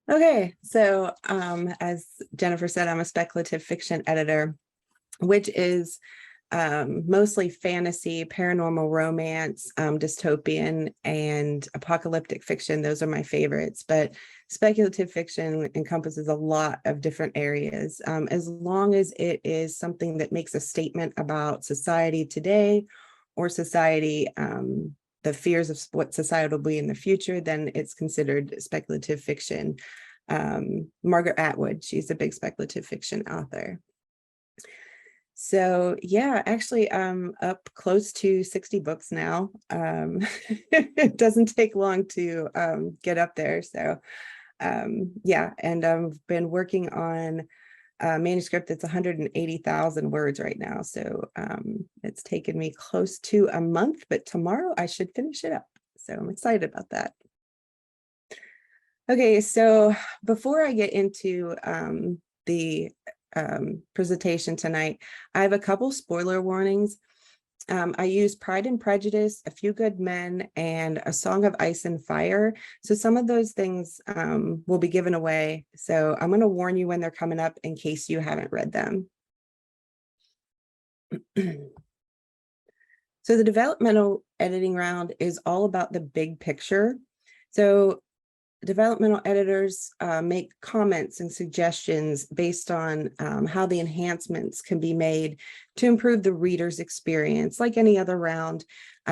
Okay, so as Jennifer said, I'm a speculative fiction editor, which is mostly fantasy, paranormal romance, dystopian, and apocalyptic fiction. Those are my favorites, but speculative fiction encompasses a lot of different areas. As long as it is something that makes a statement about society today or society, the fears of what society will be in the future, then it's considered speculative fiction. Margaret Atwood, she's a big speculative fiction author. So yeah, actually I'm up close to 60 books now. It doesn't take long to get up there. So yeah, and I've been working on a manuscript that's 180,000 words right now. So it's taken me close to a month, but tomorrow I should finish it up. So I'm excited about that. Okay, so before I get into the presentation tonight, I have a couple spoiler warnings. I use Pride and Prejudice, A Few Good Men, and A Song of Ice and Fire. So some of those things will be given away. So I'm going to warn you when they're coming up in case you haven't read them. So the developmental editing round is all about the big picture. So developmental editors make comments and suggestions based on how the enhancements can be made to improve the reader's experience. Like any other round,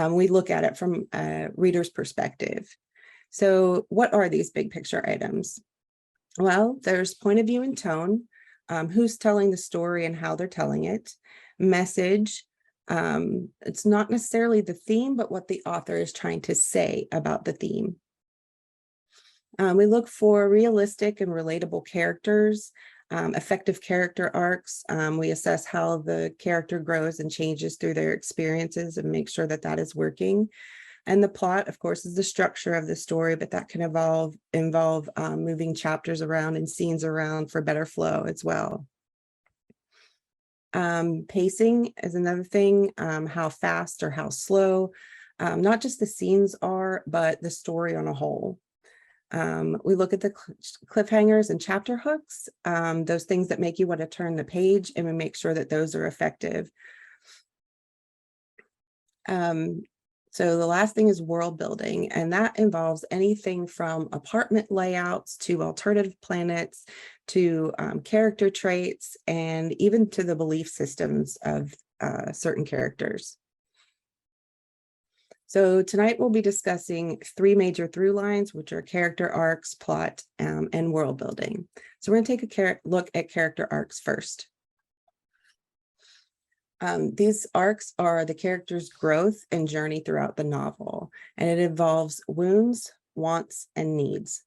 we look at it from a reader's perspective. So what are these big picture items? Well, there's point of view and tone, who's telling the story and how they're telling it, message. It's not necessarily the theme, but what the author is trying to say about the theme. We look for realistic and relatable characters, effective character arcs. We assess how the character grows and changes through their experiences and make sure that that is working. And the plot, of course, is the structure of the story, but that can involve moving chapters around and scenes around for better flow as well. Pacing is another thing, how fast or how slow, not just the scenes are, but the story on a whole. We look at the cliffhangers and chapter hooks, those things that make you want to turn the page, and we make sure that those are effective. So the last thing is world building, and that involves anything from apartment layouts to alternative planets to character traits and even to the belief systems of certain characters. So tonight we'll be discussing three major through lines, which are character arcs, plot, and world building. So we're going to take a look at character arcs first. These arcs are the character's growth and journey throughout the novel, and it involves wounds, wants, and needs.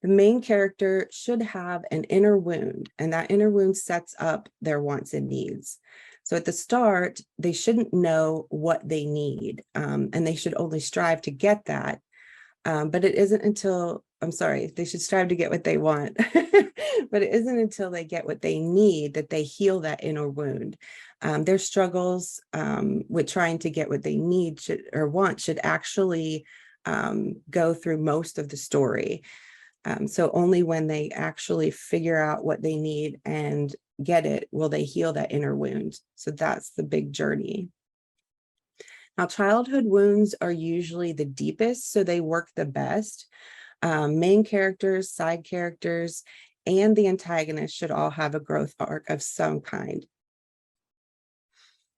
The main character should have an inner wound, and that inner wound sets up their wants and needs. So at the start, they shouldn't know what they need, and they should only strive to get that. But it isn't until, they should strive to get what they want, but it isn't until they get what they need that they heal that inner wound. Their struggles with trying to get what they need should actually go through most of the story. So only when they actually figure out what they need and get it will they heal that inner wound. So that's the big journey. Now, childhood wounds are usually the deepest, so they work the best. Main characters, side characters, and the antagonist should all have a growth arc of some kind.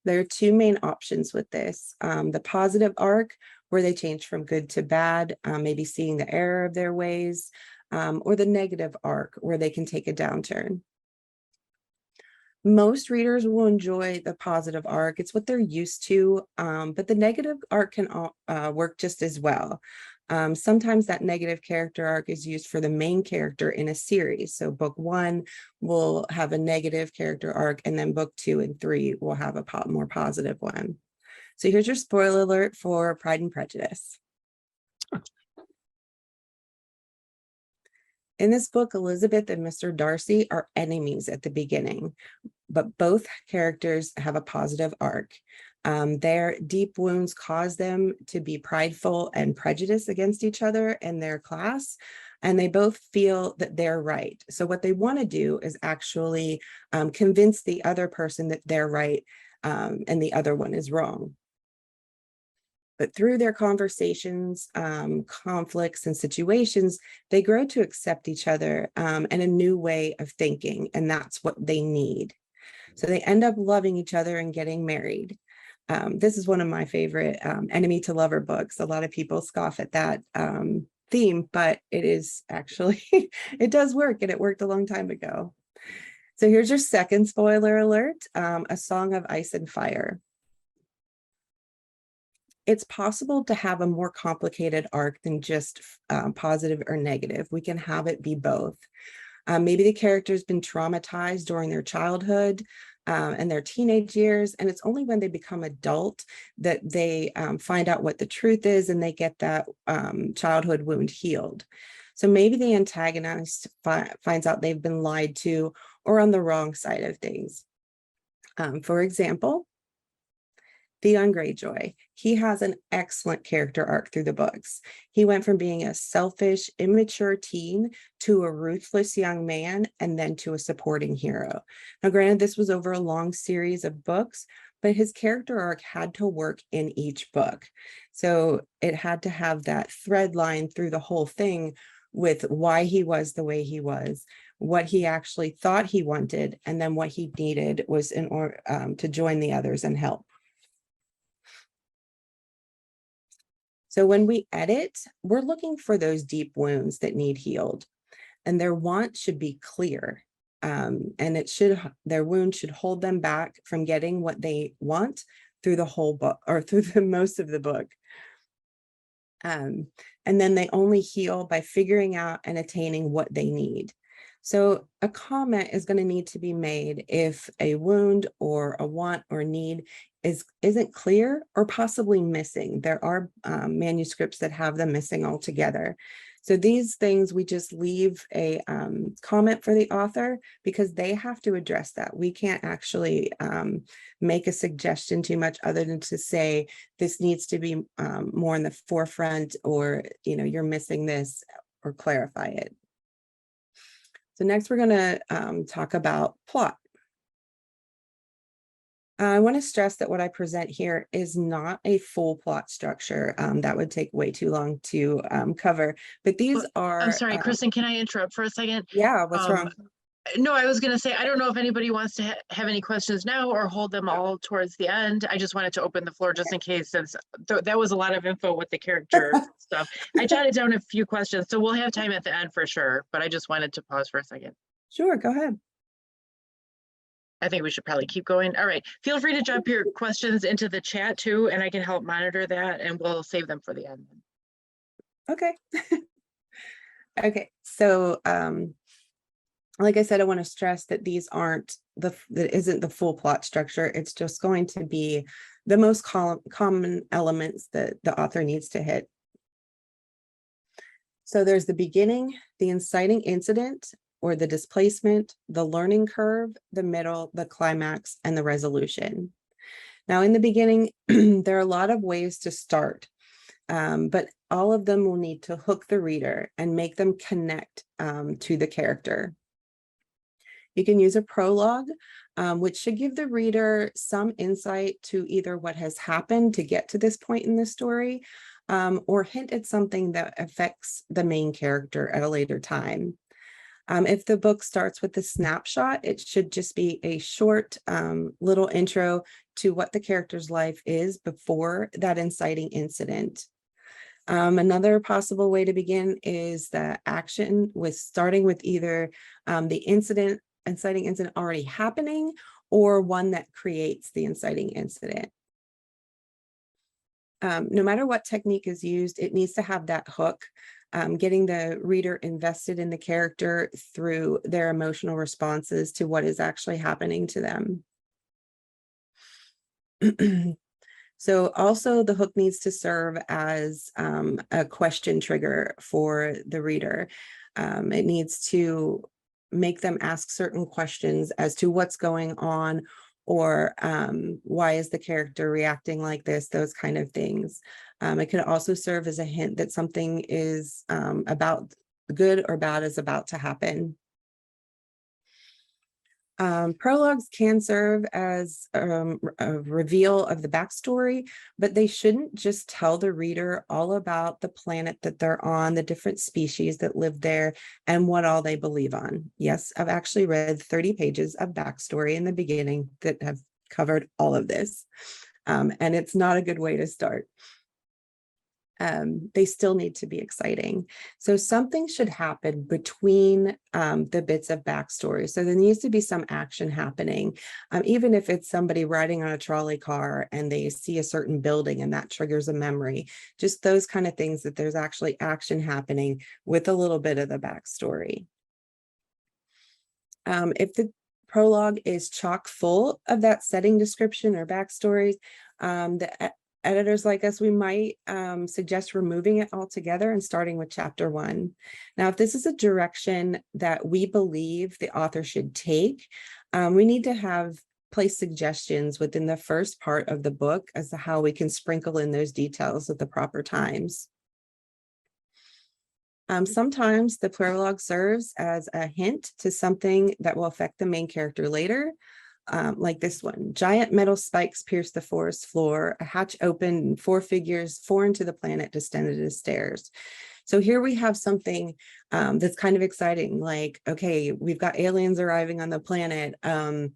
There are two main options with this. The positive arc, where they change from good to bad, maybe seeing the error of their ways, or the negative arc, where they can take a downturn. Most readers will enjoy the positive arc. It's what they're used to, but the negative arc can work just as well. Sometimes that negative character arc is used for the main character in a series. So book 1 will have a negative character arc, and then book 2 and 3 will have a more positive one. So here's your spoiler alert for Pride and Prejudice. In this book, Elizabeth and Mr. Darcy are enemies at the beginning, but both characters have a positive arc. Their deep wounds cause them to be prideful and prejudiced against each other and their class. and they both feel that they're right. So what they want to do is actually convince the other person that they're right and the other one is wrong. But through their conversations, conflicts, and situations, they grow to accept each other and a new way of thinking, and that's what they need. So they end up loving each other and getting married. This is one of my favorite enemy to lover books. A lot of people scoff at that theme, but it is actually, it does work, and it worked a long time ago. So here's your second spoiler alert, A Song of Ice and Fire. It's possible to have a more complicated arc than just positive or negative. We can have it be both. Maybe the character's been traumatized during their childhood and their teenage years, and it's only when they become adult that they find out what the truth is and they get that childhood wound healed. So maybe the antagonist finds out they've been lied to or on the wrong side of things. For example, Theon Greyjoy, he has an excellent character arc through the books. He went from being a selfish, immature teen to a ruthless young man and then to a supporting hero. Now, granted, this was over a long series of books, but his character arc had to work in each book. So it had to have that thread line through the whole thing with why he was the way he was, what he actually thought he wanted, and then what he needed was in order to join the others and help. So when we edit, we're looking for those deep wounds that need healed, and their want should be clear. And their wound should hold them back from getting what they want through the whole book or through the most of the book. And then they only heal by figuring out and attaining what they need. So a comment is going to need to be made if a wound or a want or need isn't clear or possibly missing. There are manuscripts that have them missing altogether. So these things, we just leave a comment for the author because they have to address that. We can't actually make a suggestion too much other than to say this needs to be more in the forefront, or you're missing this, or clarify it. So next we're going to talk about plot. I want to stress that what I present here is not a full plot structure. That would take way too long to cover, but these are... I'm sorry, Kristin, can I interrupt for a second? Yeah, what's wrong? No, I was going to say, I don't know if anybody wants to have any questions now or hold them all towards the end. I just wanted to open the floor just in case, since that was a lot of info with the character stuff. I jotted down a few questions, so we'll have time at the end for sure, but I just wanted to pause for a second. Sure, go ahead. I think we should probably keep going. All right. Feel free to drop your questions into the chat too, and I can help monitor that, and we'll save them for the end. Okay. Okay. So, like I said, I want to stress that that isn't the full plot structure. It's just going to be the most common elements that the author needs to hit. So there's the beginning, the inciting incident, or the displacement, the learning curve, the middle, the climax, and the resolution. Now, in the beginning, there are a lot of ways to start, but all of them will need to hook the reader and make them connect to the character. You can use a prologue, which should give the reader some insight to either what has happened to get to this point in the story, or hint at something that affects the main character at a later time. If the book starts with a snapshot, it should just be a short little intro to what the character's life is before that inciting incident. Another possible way to begin is the action, with starting with either the inciting incident already happening, or one that creates the inciting incident. No matter what technique is used, it needs to have that hook, getting the reader invested in the character through their emotional responses to what is actually happening to them. So also the hook needs to serve as a question trigger for the reader. It needs to make them ask certain questions as to what's going on, or why is the character reacting like this, those kind of things. It could also serve as a hint that something is about good or bad is about to happen. Prologues can serve as a reveal of the backstory, but they shouldn't just tell the reader all about the planet that they're on, the different species that live there, and what all they believe on. Yes, I've actually read 30 pages of backstory in the beginning that have covered all of this, and it's not a good way to start. They still need to be exciting. So something should happen between the bits of backstory. So there needs to be some action happening, even if it's somebody riding on a trolley car and they see a certain building and that triggers a memory, just those kind of things, that there's actually action happening with a little bit of the backstory. If the prologue is chock full of that setting description or backstories, the editors like us, we might suggest removing it altogether and starting with chapter 1. Now, if this is a direction that we believe the author should take, we need to place suggestions within the first part of the book as to how we can sprinkle in those details at the proper times. Sometimes the prologue serves as a hint to something that will affect the main character later. Like this one: giant metal spikes pierce the forest floor, a hatch opened, and 4 figures foreign to the planet descended the stairs. So here we have something that's kind of exciting, like, okay, we've got aliens arriving on the planet, and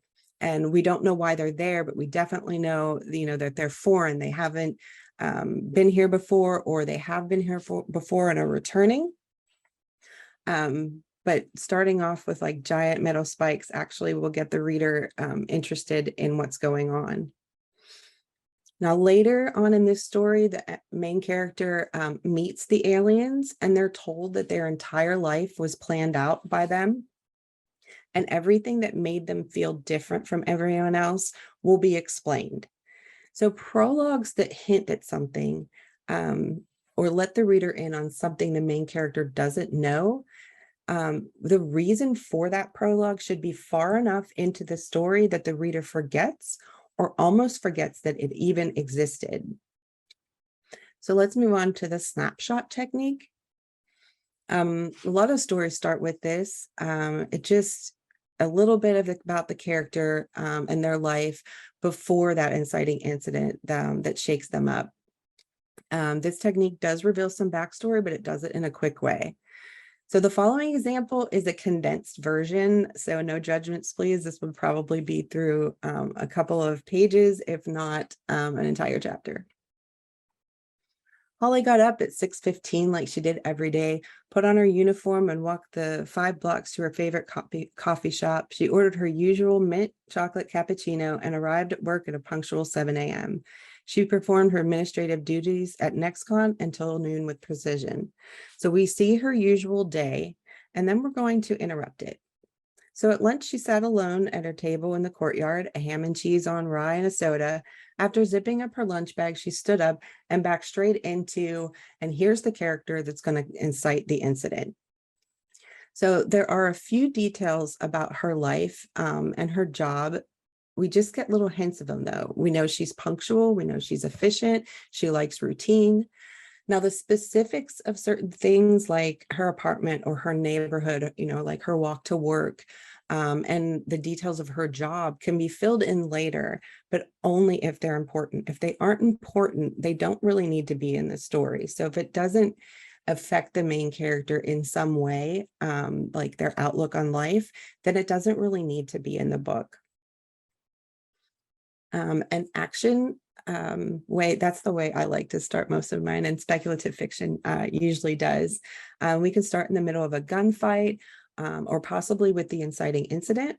we don't know why they're there, but we definitely know, that they're foreign. They haven't been here before, or they have been here before and are returning. But starting off with like giant metal spikes actually will get the reader interested in what's going on. Now, later on in this story, the main character meets the aliens, and they're told that their entire life was planned out by them, and everything that made them feel different from everyone else will be explained. So prologues that hint at something or let the reader in on something the main character doesn't know, the reason for that prologue should be far enough into the story that the reader forgets or almost forgets that it even existed. So let's move on to the snapshot technique. A lot of stories start with this. It just a little bit about the character and their life before that inciting incident that shakes them up. This technique does reveal some backstory, but it does it in a quick way. So the following example is a condensed version, so no judgments, please. This would probably be through a couple of pages, if not an entire chapter. Holly got up at 6:15 like she did every day, put on her uniform and walked the 5 blocks to her favorite coffee shop. She ordered her usual mint chocolate cappuccino and arrived at work at a punctual 7 a.m. She performed her administrative duties at Nexcon until noon with precision. So we see her usual day, and then we're going to interrupt it. So at lunch, she sat alone at her table in the courtyard, a ham and cheese on rye and a soda. After zipping up her lunch bag, she stood up and backed straight into, and here's the character that's going to incite the incident. So there are a few details about her life and her job. We just get little hints of them, though. We know she's punctual. We know she's efficient. She likes routine. Now, the specifics of certain things like her apartment or her neighborhood, like her walk to work, and the details of her job can be filled in later, but only if they're important. If they aren't important, they don't really need to be in the story. So if it doesn't affect the main character in some way, like their outlook on life, then it doesn't really need to be in the book. An action way, that's the way I like to start most of mine, and speculative fiction usually does. We can start in the middle of a gunfight or possibly with the inciting incident.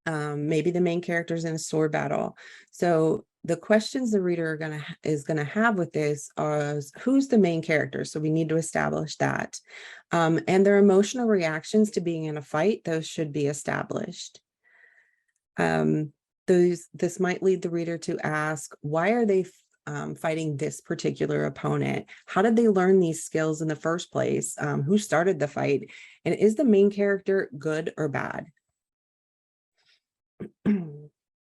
Maybe the main character's in a sword battle. So the questions the reader is gonna have with this are, who's the main character? So we need to establish that. And their emotional reactions to being in a fight, those should be established. This might lead the reader to ask, why are they fighting this particular opponent? How did they learn these skills in the first place? Who started the fight? And is the main character good or bad?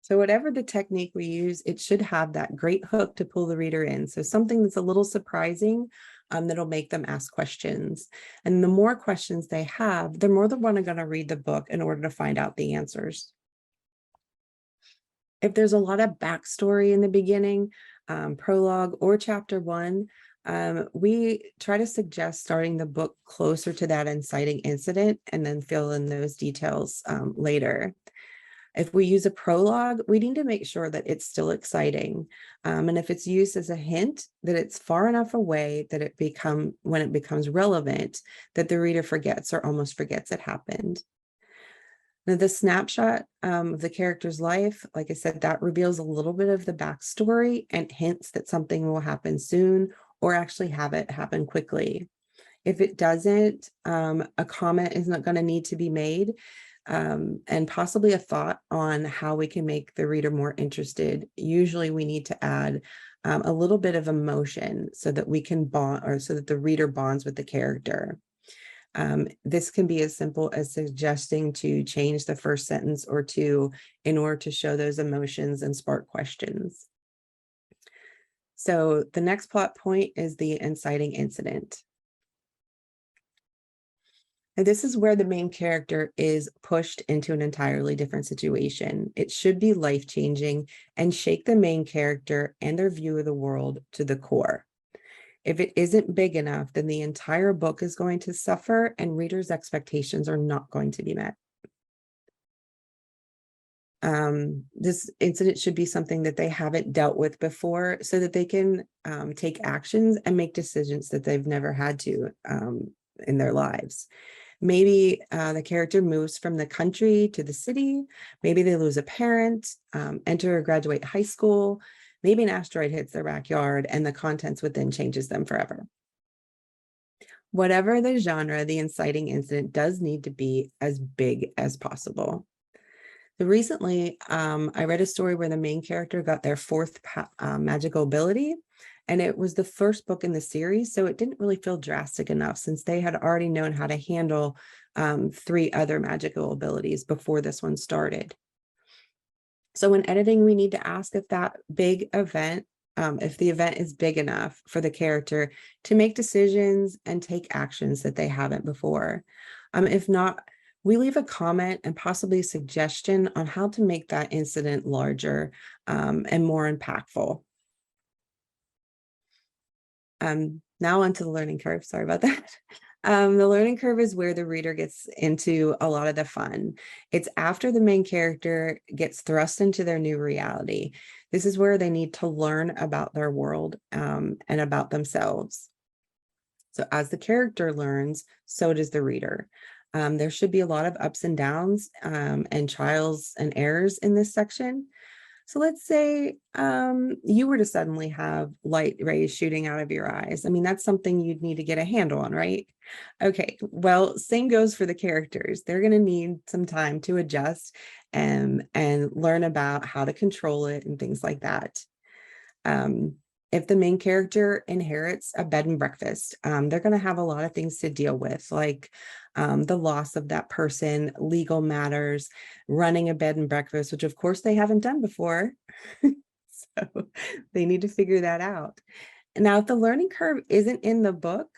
So whatever the technique we use, it should have that great hook to pull the reader in. So something that's a little surprising that'll make them ask questions. And the more questions they have, the more they're going to read the book in order to find out the answers. If there's a lot of backstory in the beginning, prologue or chapter 1, we try to suggest starting the book closer to that inciting incident and then fill in those details later. If we use a prologue, we need to make sure that it's still exciting. And if it's used as a hint, that it's far enough away that when it becomes relevant, that the reader forgets or almost forgets it happened. Now, the snapshot of the character's life, like I said, that reveals a little bit of the backstory and hints that something will happen soon or actually have it happen quickly. If it doesn't, a comment is not going to need to be made, and possibly a thought on how we can make the reader more interested. Usually we need to add a little bit of emotion so that we can bond, or so that the reader bonds with the character. This can be as simple as suggesting to change the first sentence or two in order to show those emotions and spark questions. So the next plot point is the inciting incident. And this is where the main character is pushed into an entirely different situation. It should be life-changing and shake the main character and their view of the world to the core. If it isn't big enough, then the entire book is going to suffer and readers' expectations are not going to be met. This incident should be something that they haven't dealt with before so that they can take actions and make decisions that they've never had to in their lives. Maybe the character moves from the country to the city. Maybe they lose a parent, enter or graduate high school. Maybe an asteroid hits their backyard and the contents within changes them forever. Whatever the genre, the inciting incident does need to be as big as possible. So recently, I read a story where the main character got their fourth magical ability, and it was the first book in the series, so it didn't really feel drastic enough since they had already known how to handle 3 other magical abilities before this one started. So when editing, we need to ask if that big event, if the event is big enough for the character to make decisions and take actions that they haven't before. If not, we leave a comment and possibly a suggestion on how to make that incident larger and more impactful. Now onto the learning curve. Sorry about that. The learning curve is where the reader gets into a lot of the fun. It's after the main character gets thrust into their new reality. This is where they need to learn about their world and about themselves. So as the character learns, so does the reader. There should be a lot of ups and downs and trials and errors in this section. So let's say you were to suddenly have light rays shooting out of your eyes. I mean, that's something you'd need to get a handle on, right? Okay, well, same goes for the characters. They're going to need some time to adjust and learn about how to control it and things like that. If the main character inherits a bed and breakfast, they're going to have a lot of things to deal with, like the loss of that person, legal matters, running a bed and breakfast, which of course they haven't done before. So they need to figure that out. Now, if the learning curve isn't in the book,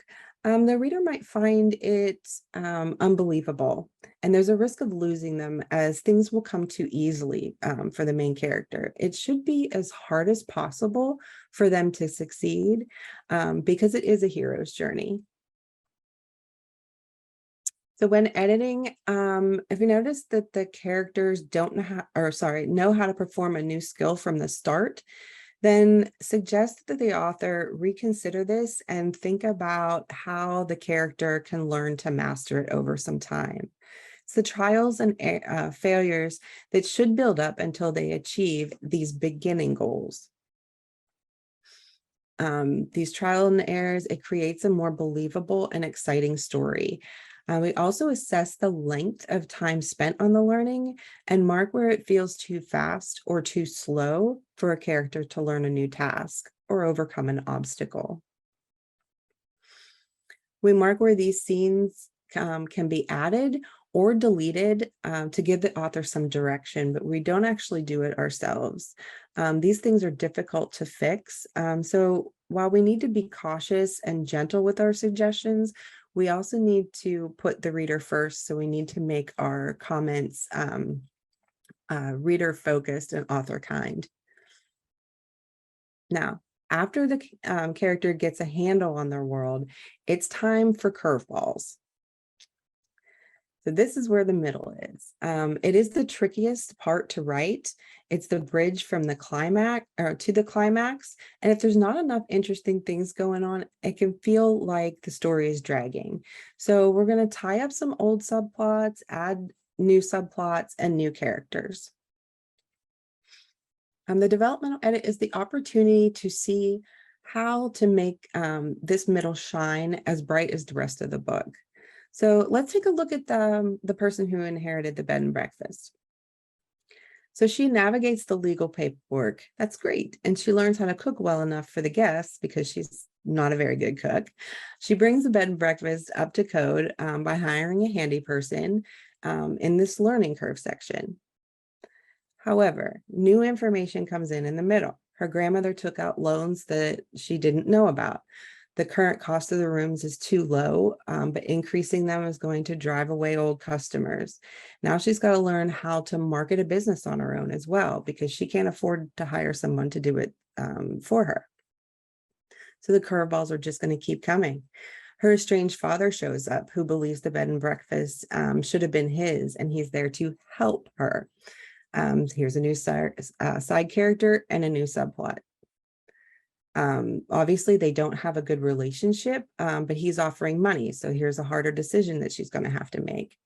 the reader might find it unbelievable, and there's a risk of losing them as things will come too easily for the main character. It should be as hard as possible for them to succeed because it is a hero's journey. So when editing, if you notice that the characters don't know how to perform a new skill from the start, then suggest that the author reconsider this and think about how the character can learn to master it over some time. It's the trials and failures that should build up until they achieve these beginning goals. These trial and errors, it creates a more believable and exciting story. We also assess the length of time spent on the learning and mark where it feels too fast or too slow for a character to learn a new task or overcome an obstacle. We mark where these scenes can be added or deleted to give the author some direction, but we don't actually do it ourselves. These things are difficult to fix. So while we need to be cautious and gentle with our suggestions, we also need to put the reader first. So we need to make our comments reader focused and author kind. Now, after the character gets a handle on their world, it's time for curveballs. So this is where the middle is. It is the trickiest part to write. It's the bridge from the climax or to the climax. And if there's not enough interesting things going on, it can feel like the story is dragging. So we're going to tie up some old subplots, add new subplots, and new characters. The developmental edit is the opportunity to see how to make this middle shine as bright as the rest of the book. So let's take a look at the person who inherited the bed and breakfast. So she navigates the legal paperwork. That's great. And she learns how to cook well enough for the guests because she's not a very good cook. She brings the bed and breakfast up to code by hiring a handy person in this learning curve section. However, new information comes in the middle. Her grandmother took out loans that she didn't know about. The current cost of the rooms is too low, but increasing them is going to drive away old customers. Now she's got to learn how to market a business on her own as well, because she can't afford to hire someone to do it for her. So the curveballs are just going to keep coming. Her estranged father shows up, who believes the bed and breakfast should have been his, and he's there to help her. Here's a new side character and a new subplot. Obviously they don't have a good relationship, but he's offering money. So here's a harder decision that she's going to have to make.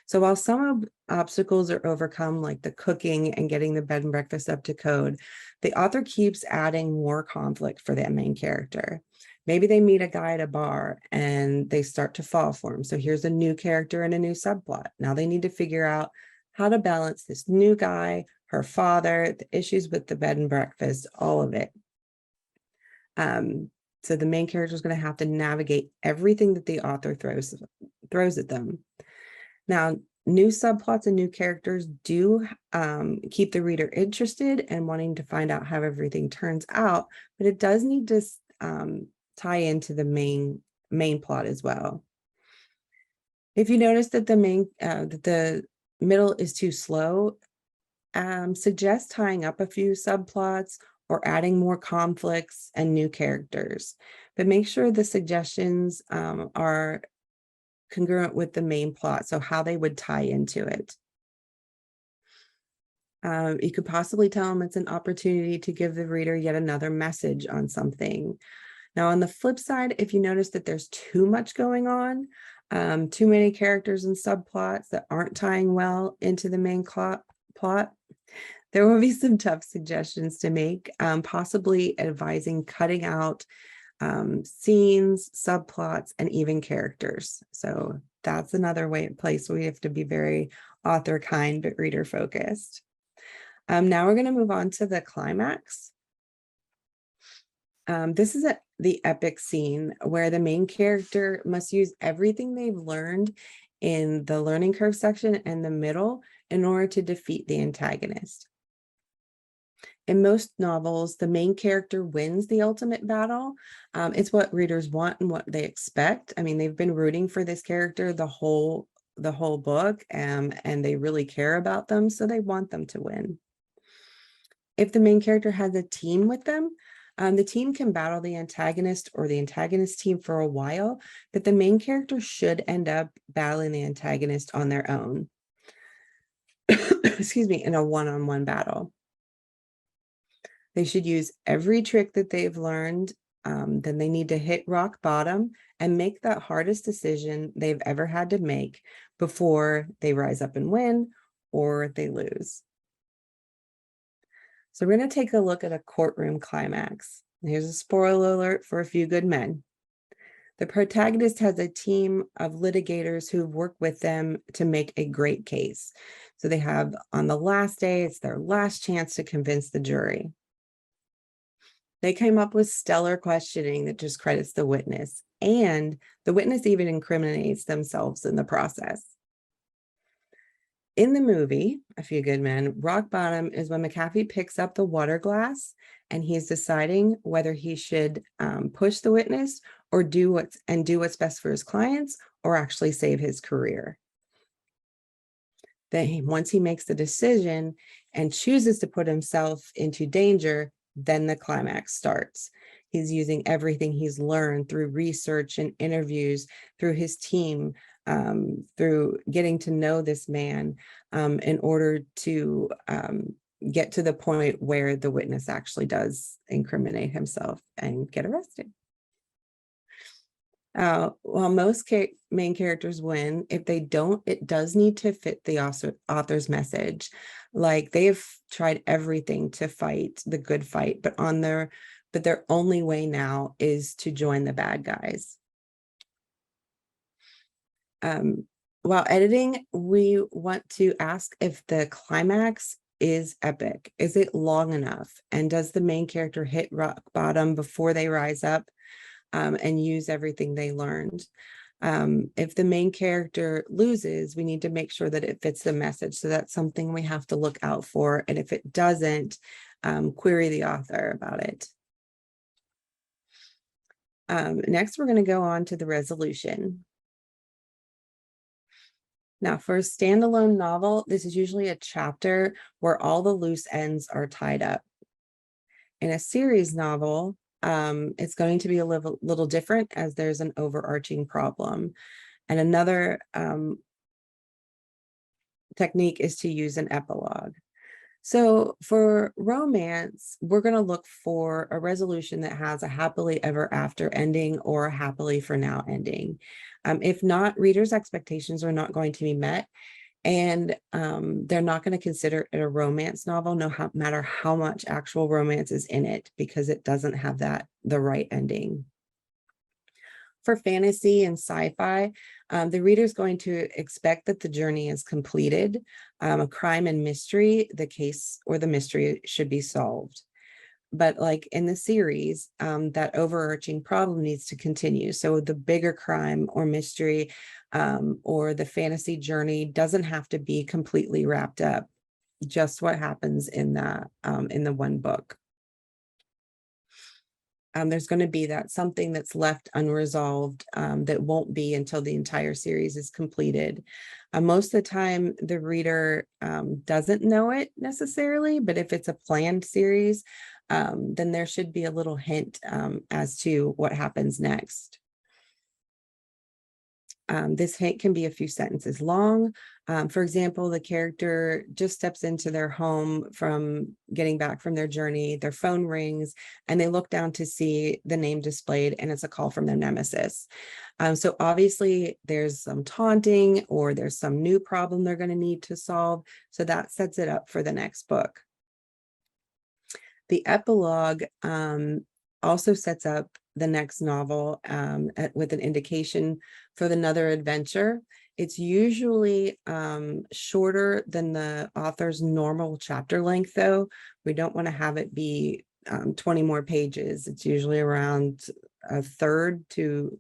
So while some obstacles are overcome, like the cooking and getting the bed and breakfast up to code, the author keeps adding more conflict for that main character. Maybe they meet a guy at a bar and they start to fall for him. So here's a new character and a new subplot. Now they need to figure out how to balance this new guy, her father, the issues with the bed and breakfast, all of it. So the main character is going to have to navigate everything that the author throws at them. Now, new subplots and new characters do keep the reader interested and wanting to find out how everything turns out, but it does need to tie into the main plot as well. If you notice that the middle is too slow, suggest tying up a few subplots or adding more conflicts and new characters, but make sure the suggestions are congruent with the main plot, so how they would tie into it. You could possibly tell them it's an opportunity to give the reader yet another message on something. Now, on the flip side, if you notice that there's too much going on, too many characters and subplots that aren't tying well into the main plot, there will be some tough suggestions to make, possibly advising cutting out scenes, subplots, and even characters. So that's another place where we have to be very author kind, but reader focused. Now we're going to move on to the climax. This is the epic scene where the main character must use everything they've learned in the learning curve section and the middle in order to defeat the antagonist. In most novels, the main character wins the ultimate battle. It's what readers want and what they expect. I mean, they've been rooting for this character the whole book, and they really care about them, so they want them to win. If the main character has a team with them, the team can battle the antagonist or the antagonist team for a while, but the main character should end up battling the antagonist on their own. Excuse me, in a one-on-one battle. They should use every trick that they've learned. Then they need to hit rock bottom and make that hardest decision they've ever had to make before they rise up and win or they lose. So we're going to take a look at a courtroom climax. Here's a spoiler alert for A Few Good Men. The protagonist has a team of litigators who work with them to make a great case. So they have, on the last day, it's their last chance to convince the jury. They came up with stellar questioning that just credits the witness, and the witness even incriminates themselves in the process. In the movie, A Few Good Men, rock bottom is when McAfee picks up the water glass and he's deciding whether he should push the witness or do what's best for his clients or actually save his career. Then once he makes the decision and chooses to put himself into danger, then the climax starts. He's using everything he's learned through research and interviews, through his team, through getting to know this man in order to get to the point where the witness actually does incriminate himself and get arrested. While most main characters win, if they don't, it does need to fit the author's message. Like they've tried everything to fight the good fight, but their only way now is to join the bad guys. While editing, we want to ask if the climax is epic. Is it long enough? And does the main character hit rock bottom before they rise up and use everything they learned? If the main character loses, we need to make sure that it fits the message. So that's something we have to look out for. And if it doesn't, query the author about it. Next, we're going to go on to the resolution. Now, for a standalone novel, this is usually a chapter where all the loose ends are tied up. In a series novel, it's going to be a little different as there's an overarching problem. And another technique is to use an epilogue. So for romance, we're going to look for a resolution that has a happily ever after ending or a happily for now ending. If not, readers' expectations are not going to be met, and they're not going to consider it a romance novel, no matter how much actual romance is in it, because it doesn't have the right ending. For fantasy and sci-fi, the reader's going to expect that the journey is completed. A crime and mystery, the case or the mystery should be solved. But like in the series, that overarching problem needs to continue. So the bigger crime or mystery or the fantasy journey doesn't have to be completely wrapped up. Just what happens in the one book. There's going to be something that's left unresolved that won't be until the entire series is completed. Most of the time, the reader doesn't know it necessarily, but if it's a planned series, then there should be a little hint as to what happens next. This hint can be a few sentences long. For example, the character just steps into their home from getting back from their journey, their phone rings, and they look down to see the name displayed, and it's a call from their nemesis. So obviously there's some taunting or there's some new problem they're going to need to solve. So that sets it up for the next book. The epilogue also sets up the next novel with an indication for another adventure. It's usually shorter than the author's normal chapter length, though. We don't want to have it be 20 more pages. It's usually around a third to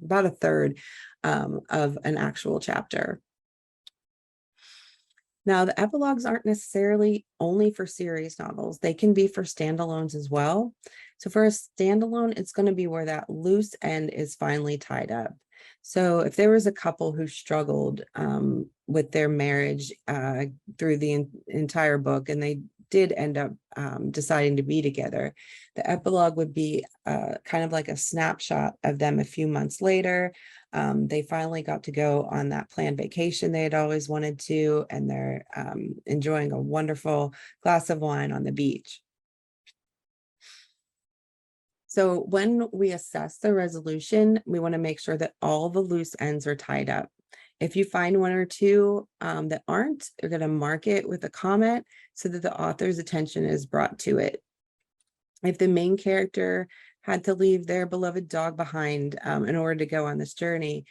about a third of an actual chapter. Now, the epilogues aren't necessarily only for series novels. They can be for standalones as well. So for a standalone, it's going to be where that loose end is finally tied up. So if there was a couple who struggled with their marriage through the entire book, and they did end up deciding to be together, the epilogue would be kind of like a snapshot of them a few months later. They finally got to go on that planned vacation they had always wanted to, and they're enjoying a wonderful glass of wine on the beach. So when we assess the resolution, we want to make sure that all the loose ends are tied up. If you find one or two that aren't, you're going to mark it with a comment so that the author's attention is brought to it. If the main character had to leave their beloved dog behind in order to go on this journey,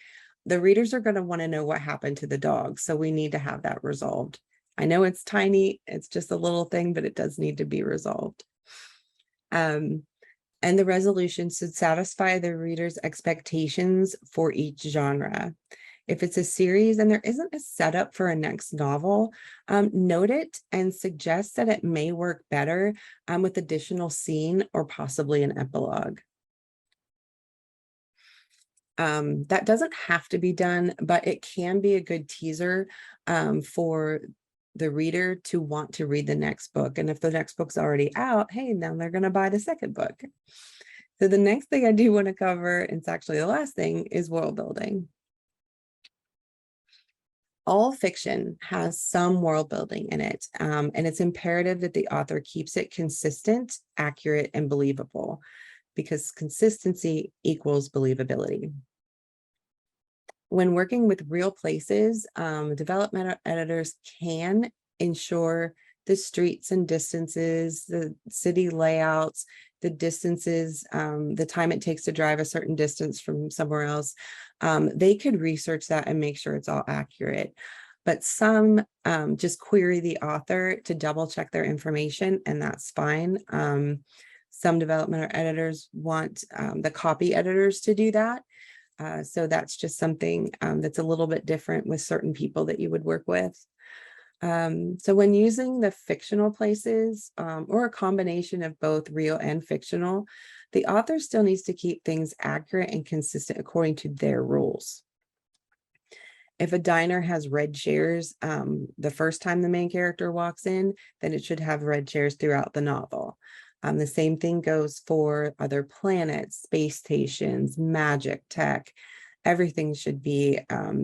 the readers are going to want to know what happened to the dog. So we need to have that resolved. I know it's tiny, it's just a little thing, but it does need to be resolved. And the resolution should satisfy the reader's expectations for each genre. If it's a series and there isn't a setup for a next novel, note it and suggest that it may work better with additional scene or possibly an epilogue. That doesn't have to be done, but it can be a good teaser for the reader to want to read the next book. And if the next book's already out, hey, now they're going to buy the second book. So the next thing I do want to cover, and it's actually the last thing, is world building. All fiction has some world building in it, and it's imperative that the author keeps it consistent, accurate, and believable, because consistency equals believability. When working with real places, development editors can ensure the streets and distances, the city layouts, the distances, the time it takes to drive a certain distance from somewhere else. They could research that and make sure it's all accurate. But some just query the author to double check their information, and that's fine. Some development or editors want the copy editors to do that. So that's just something that's a little bit different with certain people that you would work with. So when using the fictional places or a combination of both real and fictional, the author still needs to keep things accurate and consistent according to their rules. If a diner has red chairs the first time the main character walks in, then it should have red chairs throughout the novel. The same thing goes for other planets, space stations, magic, tech. Everything should be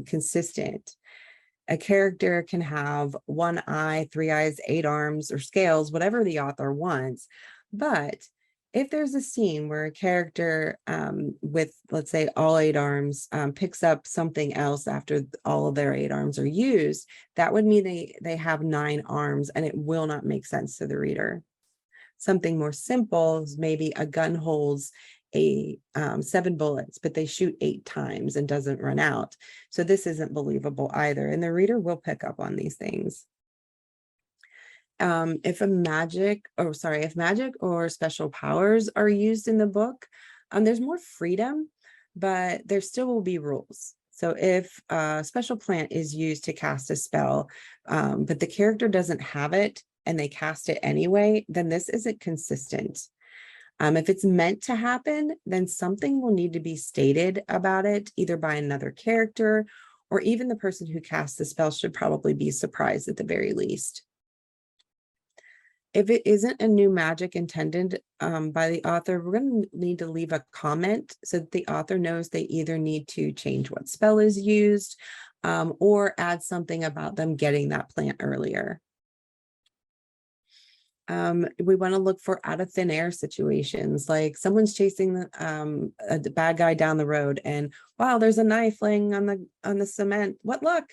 consistent. A character can have 1 eye, 3 eyes, 8 arms, or scales, whatever the author wants. But if there's a scene where a character with, let's say, all 8 arms picks up something else after all of their 8 arms are used, that would mean they have 9 arms, and it will not make sense to the reader. Something more simple is maybe a gun holds 7 bullets, but they shoot 8 times and doesn't run out. So this isn't believable either, and the reader will pick up on these things. If magic or special powers are used in the book, there's more freedom, but there still will be rules. So if a special plant is used to cast a spell, but the character doesn't have it and they cast it anyway, then this isn't consistent. If it's meant to happen, then something will need to be stated about it, either by another character, or even the person who casts the spell should probably be surprised at the very least. If it isn't a new magic intended by the author, we're going to need to leave a comment so that the author knows they either need to change what spell is used or add something about them getting that plant earlier. We want to look for out of thin air situations, like someone's chasing a bad guy down the road, and wow, there's a knife laying on the cement. What luck!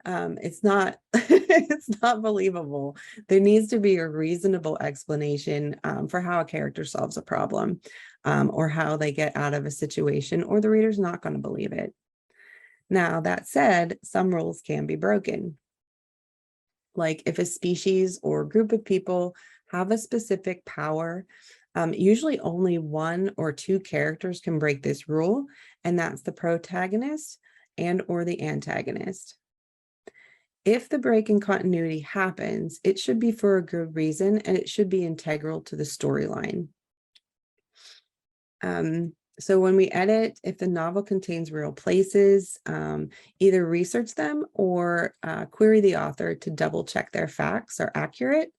It's not it's not believable. There needs to be a reasonable explanation for how a character solves a problem or how they get out of a situation, or the reader's not going to believe it. Now, that said, some rules can be broken. Like if a species or group of people have a specific power, usually only 1 or 2 characters can break this rule, and that's the protagonist and or the antagonist. If the break in continuity happens, it should be for a good reason, and it should be integral to the storyline. So when we edit, if the novel contains real places, either research them or query the author to double check their facts are accurate.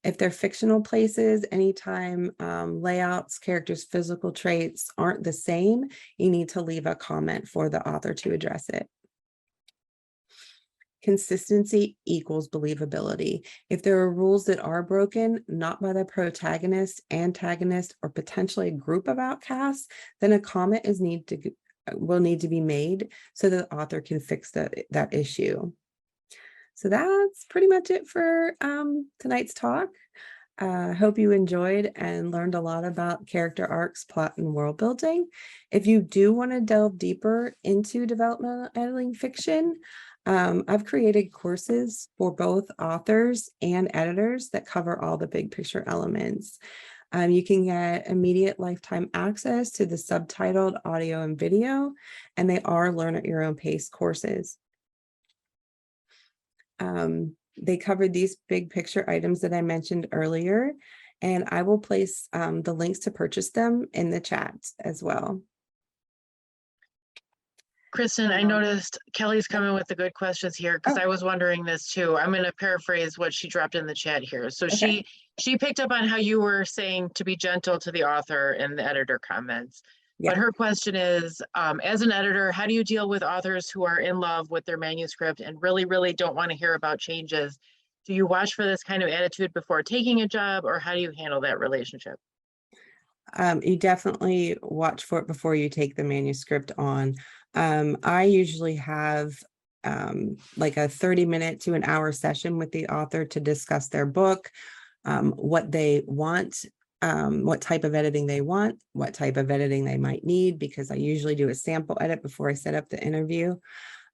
If they're fictional places, anytime layouts, characters' physical traits aren't the same, you need to leave a comment for the author to address it. Consistency equals believability. If there are rules that are broken, not by the protagonist, antagonist, or potentially a group of outcasts, then a comment will need to be made so the author can fix that issue. So that's pretty much it for tonight's talk. I hope you enjoyed and learned a lot about character arcs, plot, and world building. If you do want to delve deeper into developmental editing fiction, I've created courses for both authors and editors that cover all the big picture elements. You can get immediate lifetime access to the subtitled audio and video, and they are learn at your own pace courses. They covered these big picture items that I mentioned earlier, and I will place the links to purchase them in the chat as well. Kristin, I noticed Kelly's coming with the good questions here because I was wondering this too. I'm going to paraphrase what she dropped in the chat here. So Okay. she picked up on how you were saying to be gentle to the author in the editor comments. Yeah. But her question is, as an editor, how do you deal with authors who are in love with their manuscript and really, really don't want to hear about changes? Do you watch for this kind of attitude before taking a job, or how do you handle that relationship? You definitely watch for it before you take the manuscript on. I usually have like a 30-minute to an hour session with the author to discuss their book, what they want, what type of editing they want, what type of editing they might need, because I usually do a sample edit before I set up the interview.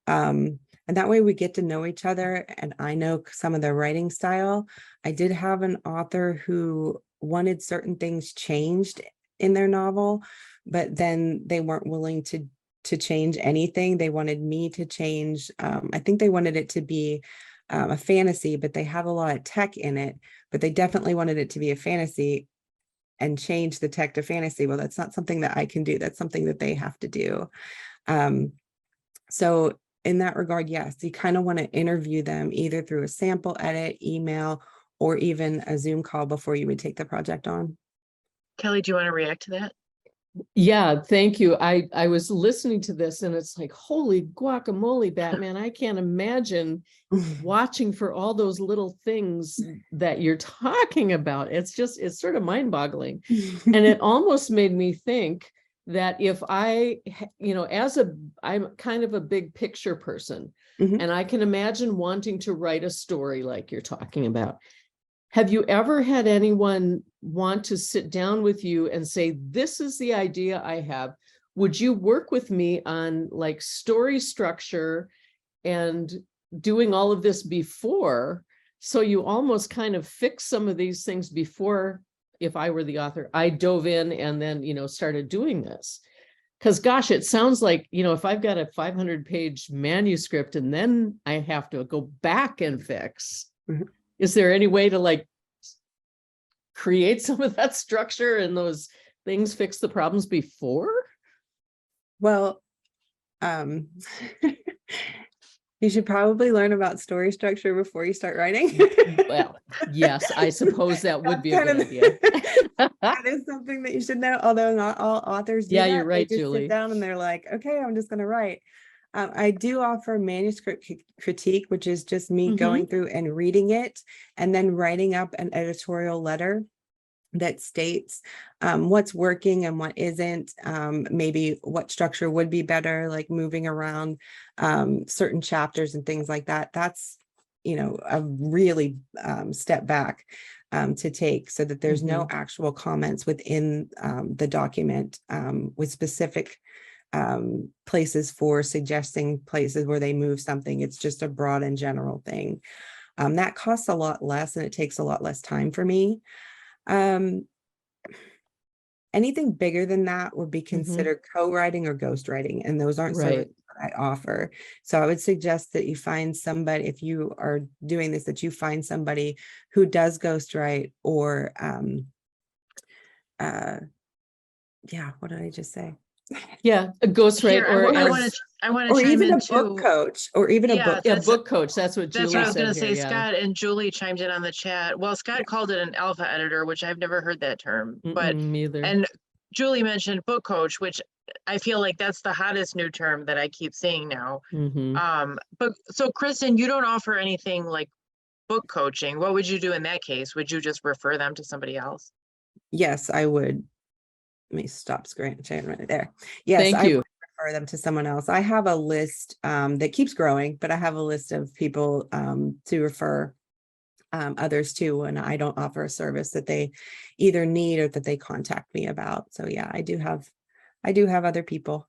And that way we get to know each other and I know some of their writing style. I did have an author who wanted certain things changed in their novel, but then they weren't willing to change anything. They wanted me to change. I think they wanted it to be a fantasy, but they have a lot of tech in it, but they definitely wanted it to be a fantasy and change the tech to fantasy. Well, that's not something that I can do. That's something that they have to do. So in that regard, yes, you kind of want to interview them either through a sample edit, email, or even a Zoom call before you would take the project on. Kelly, do you want to react to that? Yeah, thank you. I was listening to this and it's like, holy guacamole, Batman. I can't imagine watching for all those little things that you're talking about. It's sort of mind-boggling. And it almost made me think that if I'm kind of a big picture person, and I can imagine wanting to write a story like you're talking about. Have you ever had anyone want to sit down with you and say, this is the idea I have? Would you work with me on like story structure and doing all of this before? So you almost kind of fix some of these things before, if I were the author, I dove in and then, started doing this. Because gosh, it sounds like, if I've got a 500-page manuscript and then I have to go back and fix, is there any way to like create some of that structure and those things, fix the problems before? Well, you should probably learn about story structure before you start writing. Well, yes, I suppose that would be a good idea. That is something that you should know, although not all authors do that. You're right, they just Julie. sit down and they're like, okay, I'm just going to write. I do offer manuscript critique, which is just me going through and reading it and then writing up an editorial letter that states what's working and what isn't, maybe what structure would be better, like moving around certain chapters and things like that. That's, a really step back to take so that there's no actual comments within the document with specific places for suggesting places where they move something. It's just a broad and general thing. That costs a lot less and it takes a lot less time for me. Anything bigger than that would be considered co-writing or ghostwriting, and those aren't services that I offer. So I would suggest that you find somebody, if you are doing this, that you find somebody who does ghostwrite or what did I just say? Yeah, a ghostwriter, I want to or chime even in a book too. coach, or even a book coach. That's what Julie That's what I was said going to say. here, Scott and Julie chimed in on the chat. Well, Scott called it an alpha editor, which I've never heard that term. But me either. and Julie mentioned book coach, which I feel like that's the hottest new term that I keep seeing now. But so Kristin, you don't offer anything like book coaching. What would you do in that case? Would you just refer them to somebody else? Yes, I would. Let me stop sharing right there. Yes, Thank I you. would refer them to someone else. I have a list that keeps growing, but I have a list of people to refer others to, and I don't offer a service that they either need or that they contact me about. So yeah, I do have other people.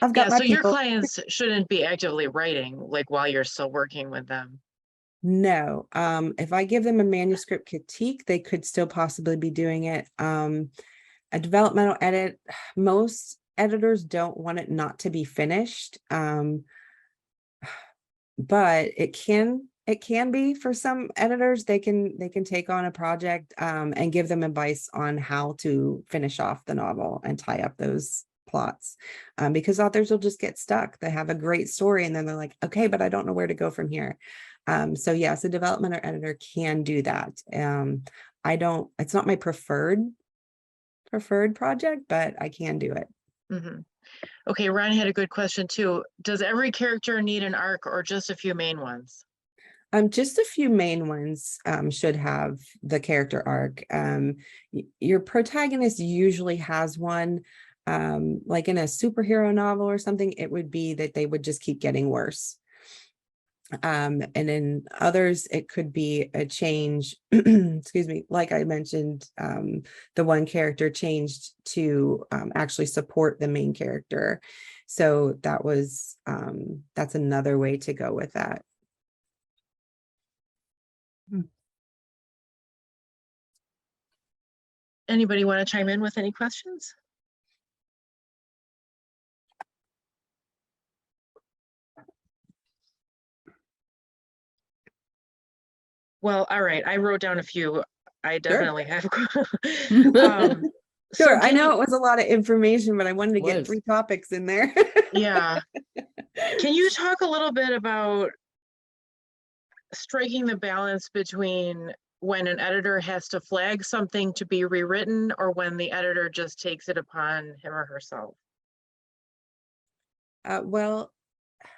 I've got my so your people. clients shouldn't be actively writing like while you're still working with them. No, if I give them a manuscript critique, they could still possibly be doing it. A developmental edit, most editors don't want it not to be finished. But it can be for some editors. They can take on a project and give them advice on how to finish off the novel and tie up those plots, because authors will just get stuck. They have a great story and then they're like, okay, but I don't know where to go from here. So yes, a developmental editor can do that. It's not my preferred project, but I can do it. Mhm. Okay, Ron had a good question too. Does every character need an arc or just a few main ones? Just a few main ones should have the character arc. Your protagonist usually has one, like in a superhero novel or something, it would be that they would just keep getting worse. And in others, it could be a change, excuse me, like I mentioned, the one character changed to actually support the main character. So that's another way to go with that. Anybody want to chime in with any questions? Well, all right, I wrote down a few. I definitely have. Sure, I can know you- it was a lot of information, but I wanted to get Was. 3 topics in there. Yeah. Can you talk a little bit about striking the balance between when an editor has to flag something to be rewritten or when the editor just takes it upon him or herself? Well, Or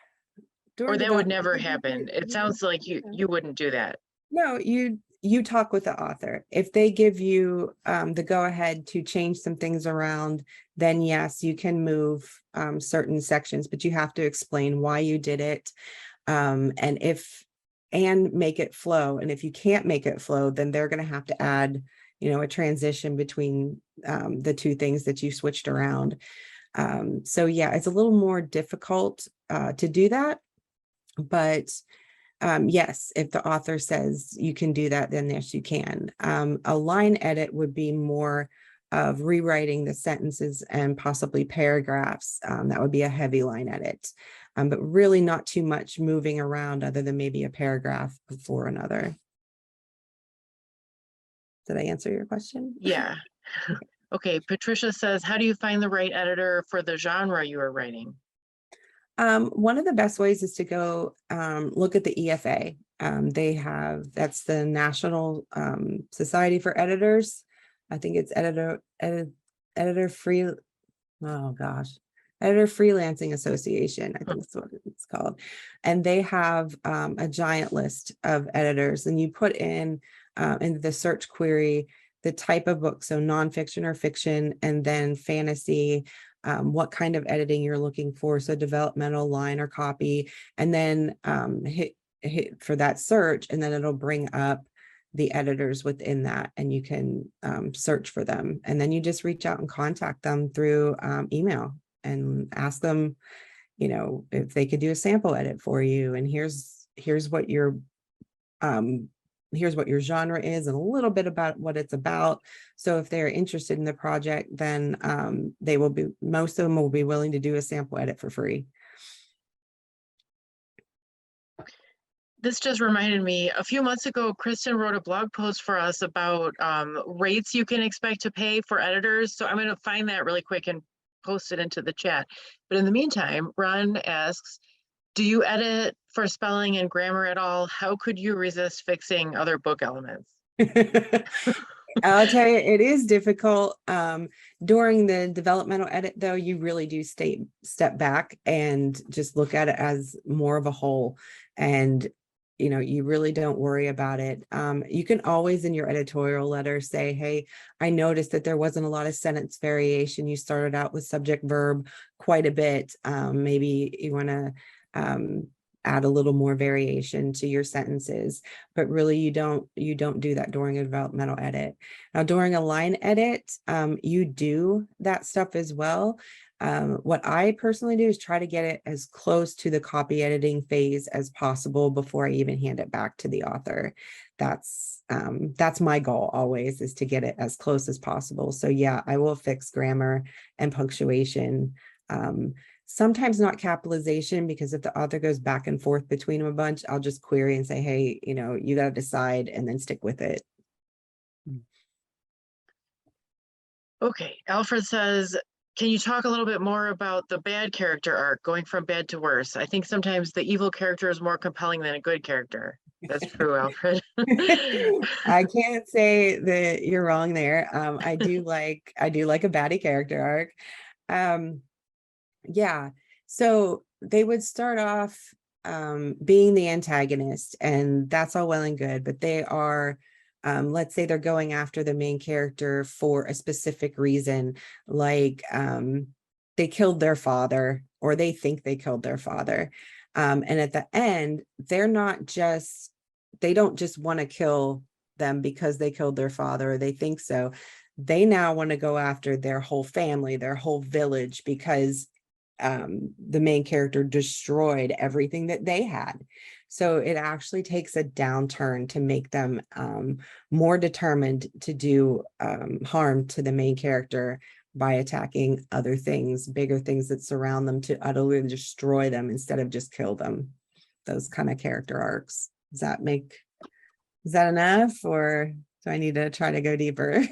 during that would development, never happen. It sounds like you wouldn't do that. no, you talk with the author. If they give you the go ahead to change some things around, then yes, you can move certain sections, but you have to explain why you did it, and make it flow. And if you can't make it flow, then they're going to have to add, a transition between the two things that you switched around. So yeah, it's a little more difficult to do that, but yes, if the author says you can do that, then yes, you can. A line edit would be more of rewriting the sentences and possibly paragraphs. That would be a heavy line edit, but really not too much moving around other than maybe a paragraph before another. Did I answer your question? Yeah. Okay, Patricia says, how do you find the right editor for the genre you are writing? One of the best ways is to go look at the EFA. That's the National Society for Editors. I think it's Editor Freelancing Association, I think that's what it's called. And they have a giant list of editors, and you put in the search query the type of book, so nonfiction or fiction, and then fantasy, what kind of editing you're looking for, so developmental, line, or copy, and then hit for that search, and then it'll bring up the editors within that, and you can search for them, and then you just reach out and contact them through email and ask them, if they could do a sample edit for you, and here's what your genre is and a little bit about what it's about. So if they're interested in the project, then most of them will be willing to do a sample edit for free. This just reminded me, a few months ago, Kristin wrote a blog post for us about rates you can expect to pay for editors. So I'm going to find that really quick and post it into the chat. But in the meantime, Ron asks, do you edit for spelling and grammar at all? How could you resist fixing other book elements? I'll tell you, it is difficult. During the developmental edit, though, you really do step back and just look at it as more of a whole. And you really don't worry about it. You can always in your editorial letter say, hey, I noticed that there wasn't a lot of sentence variation. You started out with subject verb quite a bit. Maybe you want to add a little more variation to your sentences, but really you don't do that during a developmental edit. Now during a line edit, you do that stuff as well. What I personally do is try to get it as close to the copy editing phase as possible before I even hand it back to the author. That's my goal always, is to get it as close as possible. So yeah, I will fix grammar and punctuation. Sometimes not capitalization, because if the author goes back and forth between them a bunch, I'll just query and say, hey, you got to decide, and then stick with it. Okay, Alfred says, can you talk a little bit more about the bad character arc, going from bad to worse? I think sometimes the evil character is more compelling than a good character. That's true, Alfred. I can't say that you're wrong there. I do like a baddie character arc. Yeah, so they would start off being the antagonist, and that's all well and good, but they are, let's say they're going after the main character for a specific reason, like they killed their father, or they think they killed their father. And at the end, they don't just want to kill them because they killed their father, or they think so. They now want to go after their whole family, their whole village, because the main character destroyed everything that they had. So it actually takes a downturn to make them more determined to do harm to the main character by attacking other things, bigger things that surround them, to utterly destroy them instead of just kill them. Those kind of character arcs. Is that enough, or do I need to try to go deeper?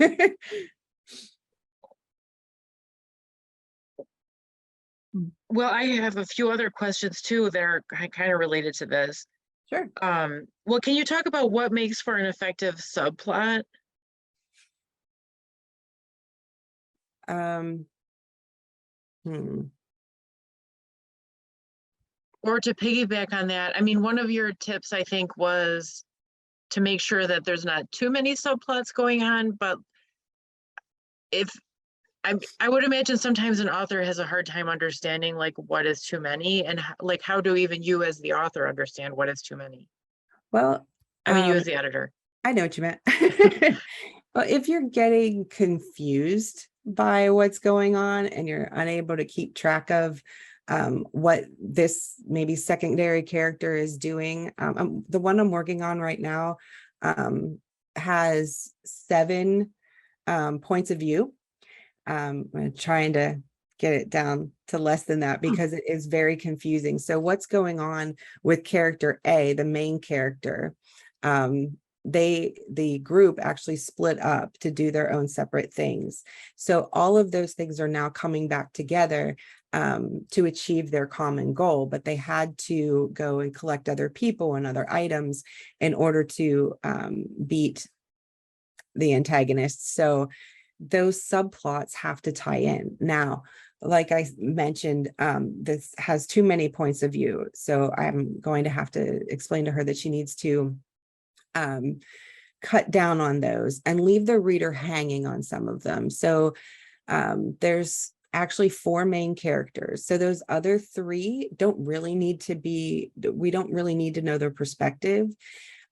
Well, I have a few other questions too that are kind of related to this. Sure. Well, can you talk about what makes for an effective subplot? Or to piggyback on that, I mean, one of your tips, I think, was to make sure that there's not too many subplots going on, but I would imagine sometimes an author has a hard time understanding like what is too many, and like how do even you as the author understand what is too many? Well, I mean, you as the editor. I know what you meant. Well, if you're getting confused by what's going on and you're unable to keep track of what this maybe secondary character is doing, the one I'm working on right now has 7 points of view. I'm trying to get it down to less than that because it is very confusing. So what's going on with character A, the main character? The group actually split up to do their own separate things. So all of those things are now coming back together to achieve their common goal, but they had to go and collect other people and other items in order to beat the antagonist. So those subplots have to tie in. Now, like I mentioned, this has too many points of view. So I'm going to have to explain to her that she needs to cut down on those and leave the reader hanging on some of them. So there's actually 4 main characters. So those other 3 don't really need to be, we don't really need to know their perspective.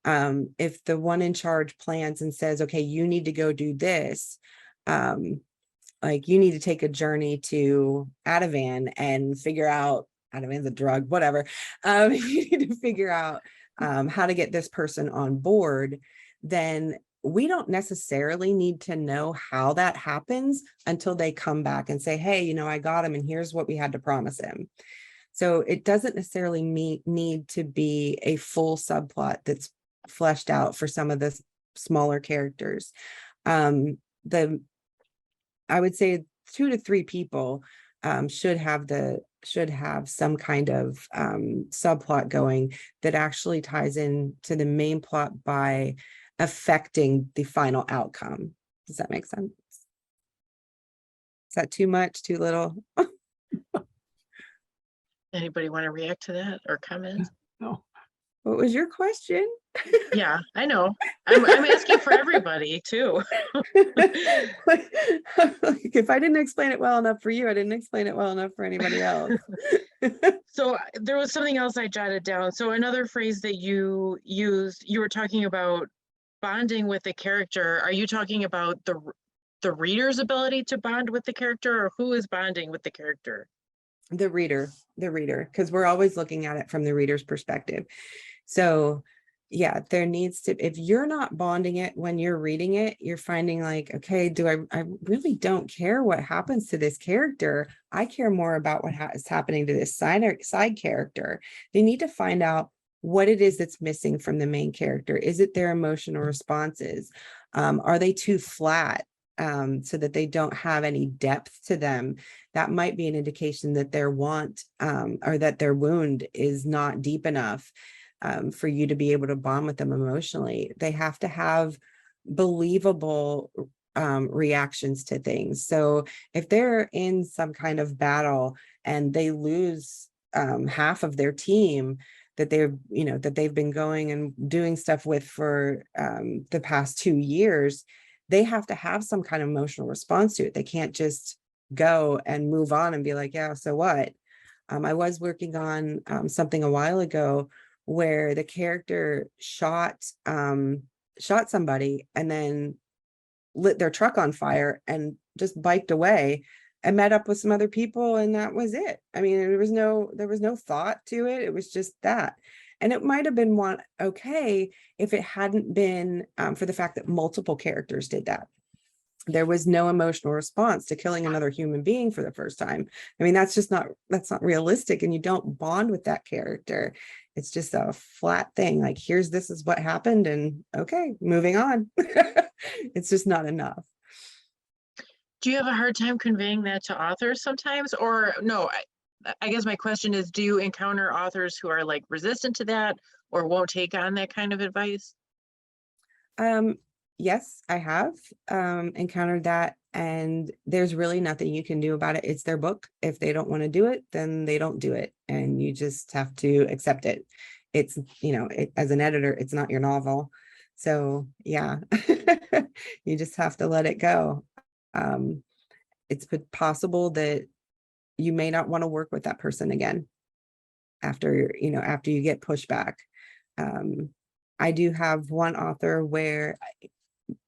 If the one in charge plans and says, okay, you need to go do this, like you need to take a journey to Ativan and figure out, Ativan's a drug, whatever. You need to figure out how to get this person on board, then we don't necessarily need to know how that happens until they come back and say, hey, I got him and here's what we had to promise him. So it doesn't necessarily need to be a full subplot that's fleshed out for some of the smaller characters. I would say 2 to 3 people should have some kind of subplot going that actually ties in to the main plot by affecting the final outcome. Does that make sense? Is that too much, too little? Anybody want to react to that or comment? No. What was your question? Yeah, I know. I'm asking for everybody too. If I didn't explain it well enough for you, I didn't explain it well enough for anybody else. So there was something else I jotted down. So another phrase that you used, you were talking about bonding with the character. Are you talking about the the reader's ability to bond with the character, or who is bonding with the character? The reader, because we're always looking at it from the reader's perspective. So yeah, there needs to, if you're not bonding it when you're reading it, you're finding like, okay, I really don't care what happens to this character. I care more about what is happening to this side character. They need to find out what it is that's missing from the main character. Is it their emotional responses? Are they too flat? So that they don't have any depth to them? That might be an indication that their or that their wound is not deep enough for you to be able to bond with them emotionally. They have to have believable reactions to things. So if they're in some kind of battle and they lose half of their team that they've been going and doing stuff with for the past 2 years, they have to have some kind of emotional response to it. They can't just go and move on and be like, yeah, so what? I was working on something a while ago where the character shot somebody and then lit their truck on fire and just biked away and met up with some other people, and that was it. I mean, there was no thought to it. It was just that. And it might have been okay if it hadn't been for the fact that multiple characters did that. There was no emotional response to killing another human being for the first time. I mean, that's not realistic, and you don't bond with that character. It's just a flat thing. Like, this is what happened, and okay, moving on. It's just not enough. Do you have a hard time conveying that to authors sometimes? Or no, I guess my question is, do you encounter authors who are like resistant to that or won't take on that kind of advice? Yes, I have encountered that, and there's really nothing you can do about it. It's their book. If they don't want to do it, then they don't do it, and you just have to accept it. It's, as an editor, it's not your novel. So yeah, you just have to let it go. It's possible that you may not want to work with that person again after you get pushback. I do have one author where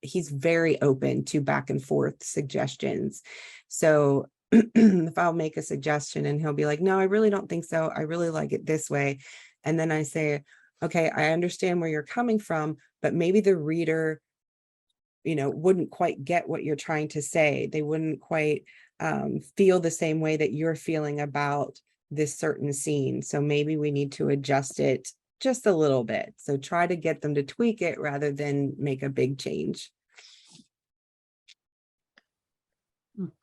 he's very open to back and forth suggestions. So if I'll make a suggestion and he'll be like, no, I really don't think so. I really like it this way. And then I say, okay, I understand where you're coming from, but maybe the reader, wouldn't quite get what you're trying to say. They wouldn't quite feel the same way that you're feeling about this certain scene. So maybe we need to adjust it just a little bit. So try to get them to tweak it rather than make a big change.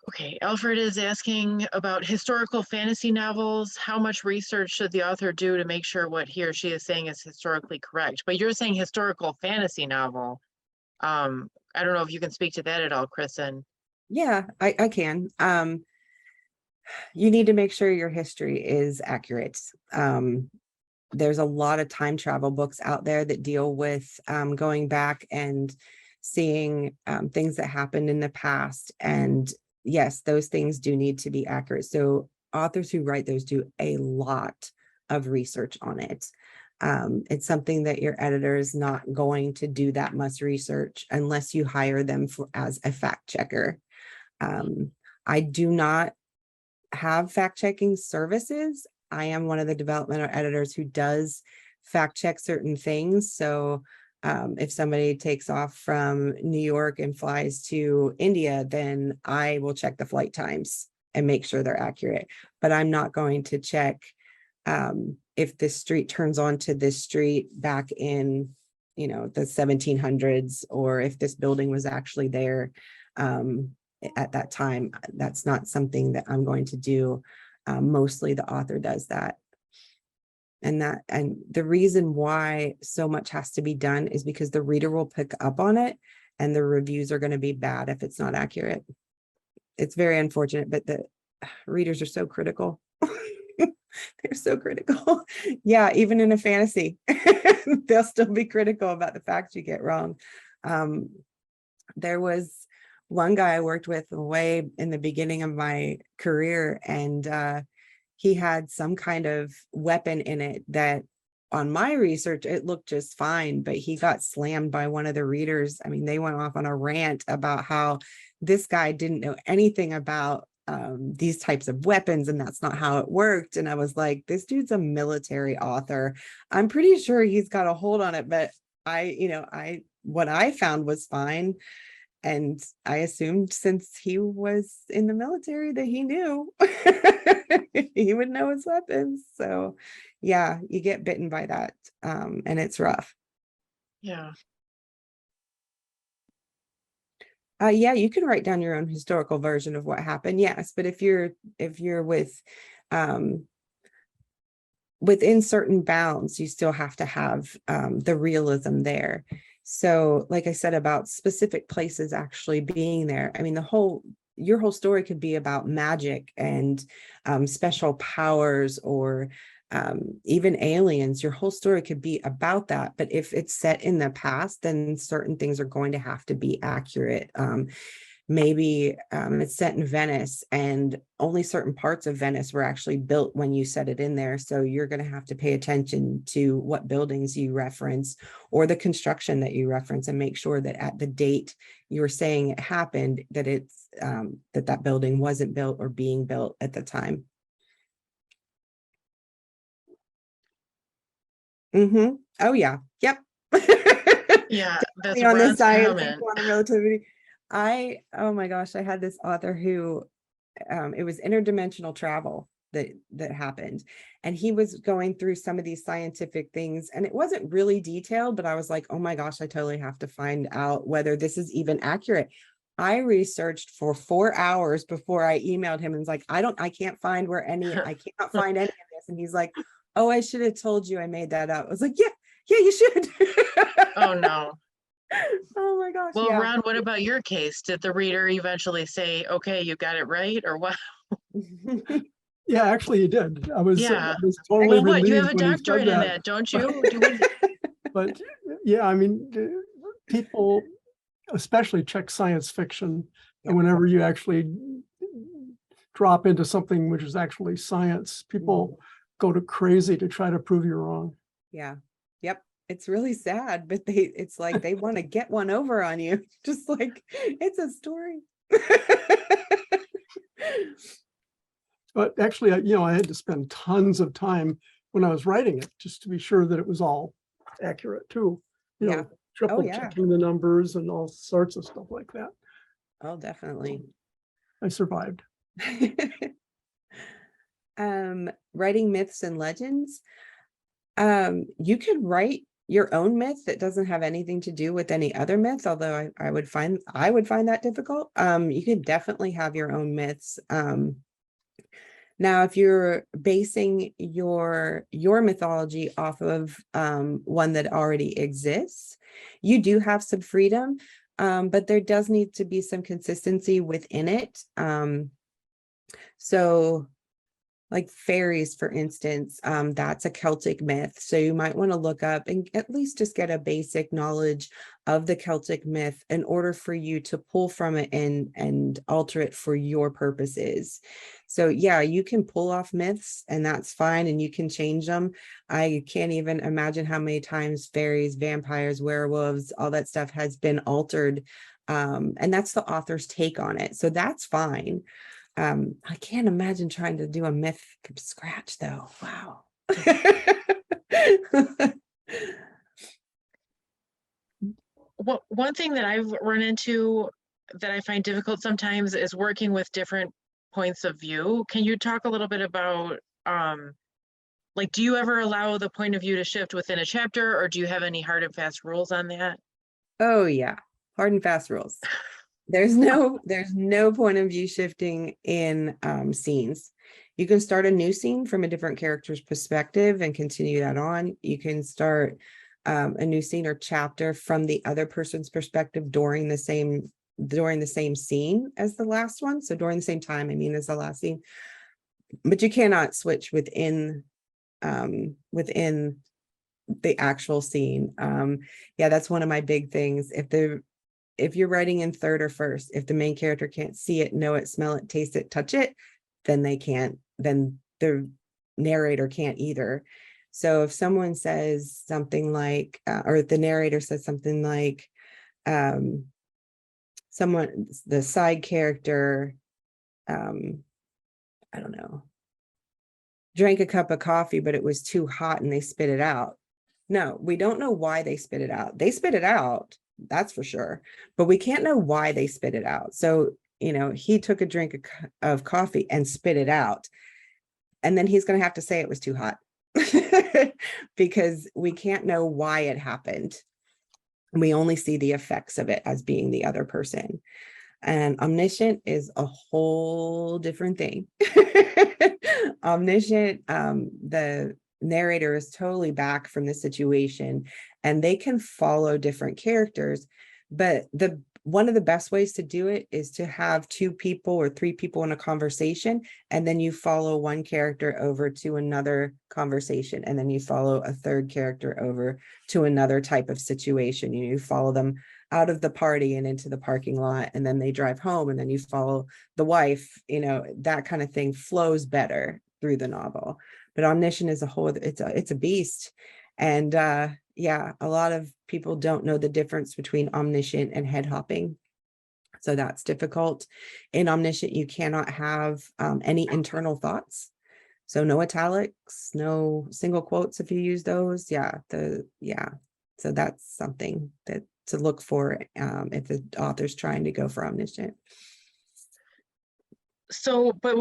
Okay, Alfred is asking about historical fantasy novels. How much research should the author do to make sure what he or she is saying is historically correct? But you're saying historical fantasy novel. I don't know if you can speak to that at all, Kristin. Yeah, I can. You need to make sure your history is accurate. There's a lot of time travel books out there that deal with going back and seeing things that happened in the past. And yes, those things do need to be accurate. So authors who write those do a lot of research on it. It's something that your editor is not going to do that much research unless you hire them as a fact checker. I do not have fact checking services. I am one of the developmental editors who does fact check certain things. So if somebody takes off from New York and flies to India, then I will check the flight times and make sure they're accurate. But I'm not going to check if this street turns onto this street back in, the 1700s, or if this building was actually there at that time. That's not something that I'm going to do. Mostly the author does that. And the reason why so much has to be done is because the reader will pick up on it, and the reviews are going to be bad if it's not accurate. It's very unfortunate, but the readers are so critical. They're so critical. Yeah, even in a fantasy, they'll still be critical about the facts you get wrong. There was one guy I worked with way in the beginning of my career, and he had some kind of weapon in it that on my research, it looked just fine, but he got slammed by one of the readers. I mean, they went off on a rant about how this guy didn't know anything about these types of weapons, and that's not how it worked. And I was like, this dude's a military author. I'm pretty sure he's got a hold on it, but what I found was fine. And I assumed since he was in the military that he knew he would know his weapons. So yeah, you get bitten by that. And it's rough. Yeah. Yeah, you can write down your own historical version of what happened. Yes, but if you're within certain bounds, you still have to have the realism there. So like I said about specific places actually being there, I mean, your whole story could be about magic and special powers, or even aliens. Your whole story could be about that. But if it's set in the past, then certain things are going to have to be accurate. Maybe it's set in Venice, and only certain parts of Venice were actually built when you set it in there. So you're going to have to pay attention to what buildings you reference or the construction that you reference, and make sure that at the date you're saying it happened, that it's that building wasn't built or being built at the time. Oh yeah. Yep. Yeah, that's on the Ron's science comment. and quantum relativity. Oh my gosh, I had this author who it was interdimensional travel that happened, and he was going through some of these scientific things, and it wasn't really detailed, but I was like, oh my gosh, I totally have to find out whether this is even accurate. I researched for 4 hours before I emailed him and was like, I can't find I cannot find any of this. And he's like, oh, I should have told you I made that up. I was like, yeah, you should. Oh, no. Oh my gosh. Well, Yeah. Ron, what about your case? Did the reader eventually say, okay, you got it right, or what? Yeah, actually, he did. I was Yeah. totally Well, what, you have relieved a when he doctorate said in that. that, don't you? But yeah, I mean, people especially check science fiction, and whenever you actually drop into something which is actually science, people go to crazy to try to prove you wrong. Yeah. Yep. It's really sad, but it's like they want to get one over on you. Just like, it's a story. But actually, I had to spend tons of time when I was writing it just to be sure that it was all accurate too. Yeah. Triple yeah. checking the numbers and all sorts of stuff like that. Oh, definitely. I survived. Writing myths and legends. You could write your own myth that doesn't have anything to do with any other myth, although I would find that difficult. You could definitely have your own myths. Now, if you're basing your mythology off of one that already exists, you do have some freedom, but there does need to be some consistency within it. So like fairies, for instance, that's a Celtic myth. So you might want to look up and at least just get a basic knowledge of the Celtic myth in order for you to pull from it and alter it for your purposes. So yeah, you can pull off myths and that's fine, and you can change them. I can't even imagine how many times fairies, vampires, werewolves, all that stuff has been altered. And that's the author's take on it. So that's fine. I can't imagine trying to do a myth from scratch though. Wow. Well, one thing that I've run into that I find difficult sometimes is working with different points of view. Can you talk a little bit about, like, do you ever allow the point of view to shift within a chapter, or do you have any hard and fast rules on that? Oh yeah, hard and fast rules. There's no point of view shifting in scenes. You can start a new scene from a different character's perspective and continue that on. You can start a new scene or chapter from the other person's perspective during the same scene as the last one. So during the same time, I mean, as the last scene. But you cannot switch within the actual scene. Yeah, that's one of my big things. If you're writing in third or first, if the main character can't see it, know it, smell it, taste it, touch it, then the narrator can't either. So if someone says something like, or the narrator says something like, the side character, I don't know, drank a cup of coffee, but it was too hot and they spit it out. No, we don't know why they spit it out. They spit it out, that's for sure, but we can't know why they spit it out. So, he took a drink of coffee and spit it out. And then he's going to have to say it was too hot because we can't know why it happened. We only see the effects of it as being the other person. And omniscient is a whole different thing. Omniscient, the narrator is totally back from the situation and they can follow different characters. But one of the best ways to do it is to have 2 people or 3 people in a conversation, and then you follow one character over to another conversation, and then you follow a third character over to another type of situation. You follow them out of the party and into the parking lot, and then they drive home, and then you follow the wife. That kind of thing flows better through the novel. But omniscient is it's a beast. And yeah, a lot of people don't know the difference between omniscient and head hopping. So that's difficult. In omniscient, you cannot have any internal thoughts. So no italics, no single quotes if you use those. So that's something to look for if the author's trying to go for omniscient. So, but